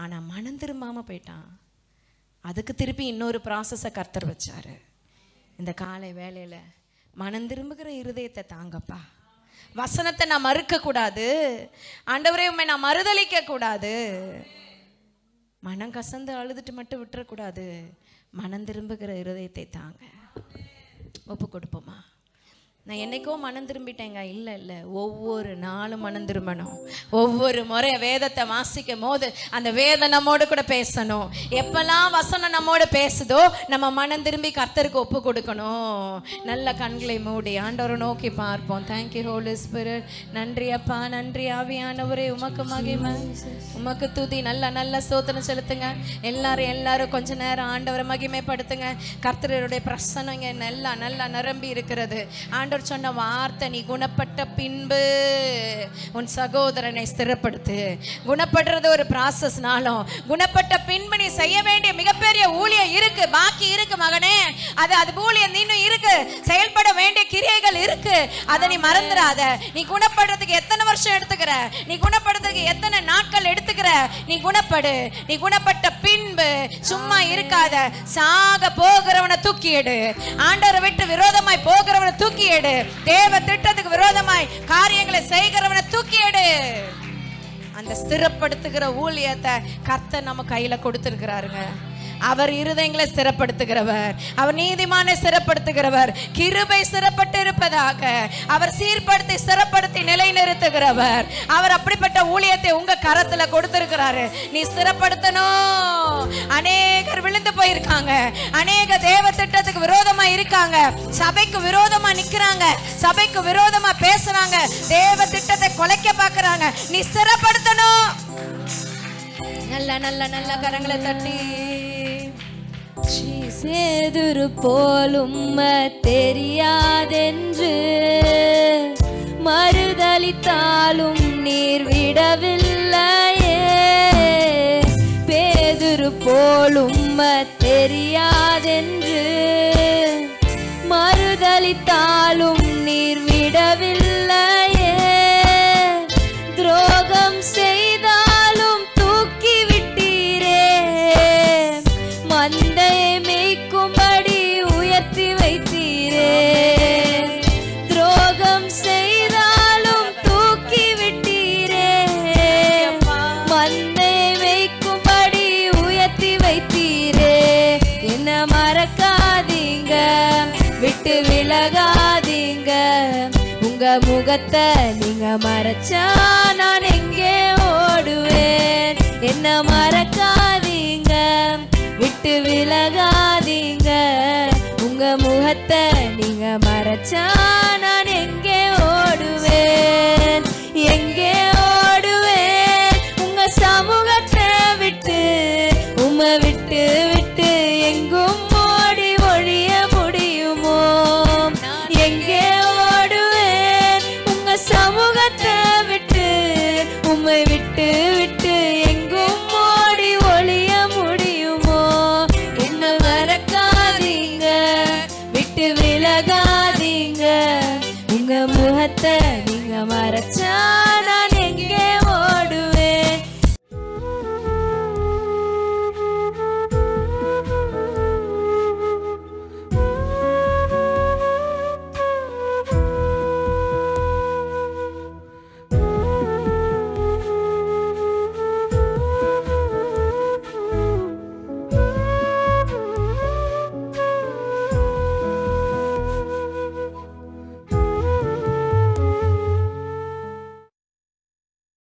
Speaker 1: ஆனால் மனம் திரும்பாமல் போயிட்டான். அதுக்கு திருப்பி இன்னொரு ப்ராசஸை கர்த்தர் வச்சாரு. இந்த காலை வேளையில் மனம் திரும்புகிற இருதயத்தை தாங்கப்பா, வசனத்தை நான் மறுக்க கூடாது. ஆண்டவரே உம்மை நான் மறுதலிக்க கூடாது. மனம் கசந்து அழுதுட்டு மட்டும் விட்டுறக்கூடாது. மனம் திரும்புகிற இருதயத்தை தாங்க. ஒப்பு கொடுப்போமா? நான் என்னைக்கோ மனம் திரும்பிட்டேங்க. இல்லை இல்லை, ஒவ்வொரு நாளும் மனம் திரும்பணும். ஒவ்வொரு முறை வேதத்தை வாசிக்கும் போது அந்த வேதம் நம்மோடு கூட பேசணும். எப்பெல்லாம் வசனம் நம்மோடு பேசுதோ நம்ம மனம் திரும்பி கர்த்தருக்கு ஒப்பு கொடுக்கணும். நல்ல கண்களை மூடி ஆண்டவரை நோக்கி பார்ப்போம். Thank you Holy Spirit. நன்றி அப்பா, நன்றி ஆவியானவரே. உமக்கு மகிமை, உமக்கு துதி. நல்ல நல்ல ஸ்தோத்திரம் செலுத்துங்க. எல்லாரும் கொஞ்ச நேரம் ஆண்டவரை மகிமைப்படுத்துங்க. கர்த்தருடைய பிரசன்னம் இங்கே நல்லா நல்லா நிரம்பி இருக்கிறது. ஆண்டவர் சொன்ன வார்த்தை, நீ குணப்பட்ட பின்பு உன் சகோதரனை ஸ்திரப்படுத்து. குணப்படுறது ஒரு ப்ராசஸ்னாலும் குணப்பட்ட பின்பு நீ செய்ய வேண்டிய மிகப்பெரிய ஊழியம் இருக்கு, பாக்கி இருக்கு மகனே. அது ஊழியம் இன்னும் இருக்கு, செயல்பட வேண்டிய கிரியைகள் இருக்கு. அதை நீ மறந்துடாத. நீ குணப்படுறதுக்கு எத்தனை வருஷம் எடுத்துக்கிற, நீ குணப்படுறதுக்கு எத்தனை நாட்கள் எடுத்துக்கிற, நீ குணப்படு. நீ குணப்பட்ட பின்பு சும்மா இருக்காத. சாக போகிறவனை தூக்கி எடு. ஆண்டவரை விட்டு விரோதமாய் போகிறவனை தூக்கி எடு. தேவ திட்டத்துக்கு விரோதமாய் காரியங்களை செய்கிறவனை தூக்கி எடு. அந்த ஸ்திரப்படுத்துகிற ஊழியத்தை கர்த்தர் நம்ம கையில கொடுத்திருக்கிறாருங்க. அவர் இருதயங்களை ஸ்திரப்படுத்துகிறவர், அவர் நீதிமானை ஸ்திரப்படுத்துகிறவர், கிருபை ஸ்திரப்பட்டு இருப்பதாக அவர் சீர்படுத்தி ஸ்திரப்படுத்தி நிலைநிறுத்துகிறவர். அவர் அப்படிப்பட்ட ஊழியத்தை உங்க கரத்துல கொடுத்திருக்கிறாரு. நீ ஸ்திரப்படுத்தணும். அநேகர் விழுந்து போயிருக்காங்க, அநேக தேவ திட்டத்துக்கு விரோதமா இருக்காங்க, சபைக்கு விரோதமா நிக்கிறாங்க, சபைக்கு விரோதமா பேசுறாங்க, தேவ திட்டத்தை குலைக்க பாக்குறாங்க. நீ ஸ்திரப்படுத்தணும். நல்ல நல்ல நல்ல கரங்களை தட்டி.
Speaker 3: சேதுரு போலும் தெரியாதென்று மறுதலித்தாலும் நீர் விடவில்லையே. பேதுரு போலும் தெரியாதென்று மறுதலித்தாலும் நீர் விடவில்லையே. துரோகம் செய்தாலும் தூக்கி விட்டீரே. மந்தையை மேய்க்கும்படி உயர்த்தி வைத்தீரே. துரோகம் செய்தாலும் தூக்கி விட்டீரே. மந்தையை மேய்க்கும்படி உயர்த்தி வைத்தீரே. என்ன மறக்காதீங்க, விட்டு விலகாதீங்க. உங்க முகத்தை நீங்க மறைச்சா நான் எங்கே ஓடுவேன். என்ன மறக்காதீங்க, விட்டு விலகாதீங்க. உங்க முகத்தை நீங்க மறைச்சா நான் எங்கே ஓடுவேன். எங்கே ஓடுவேன். உங்க சமூகத்தை விட்டு, உம்மை விட்டு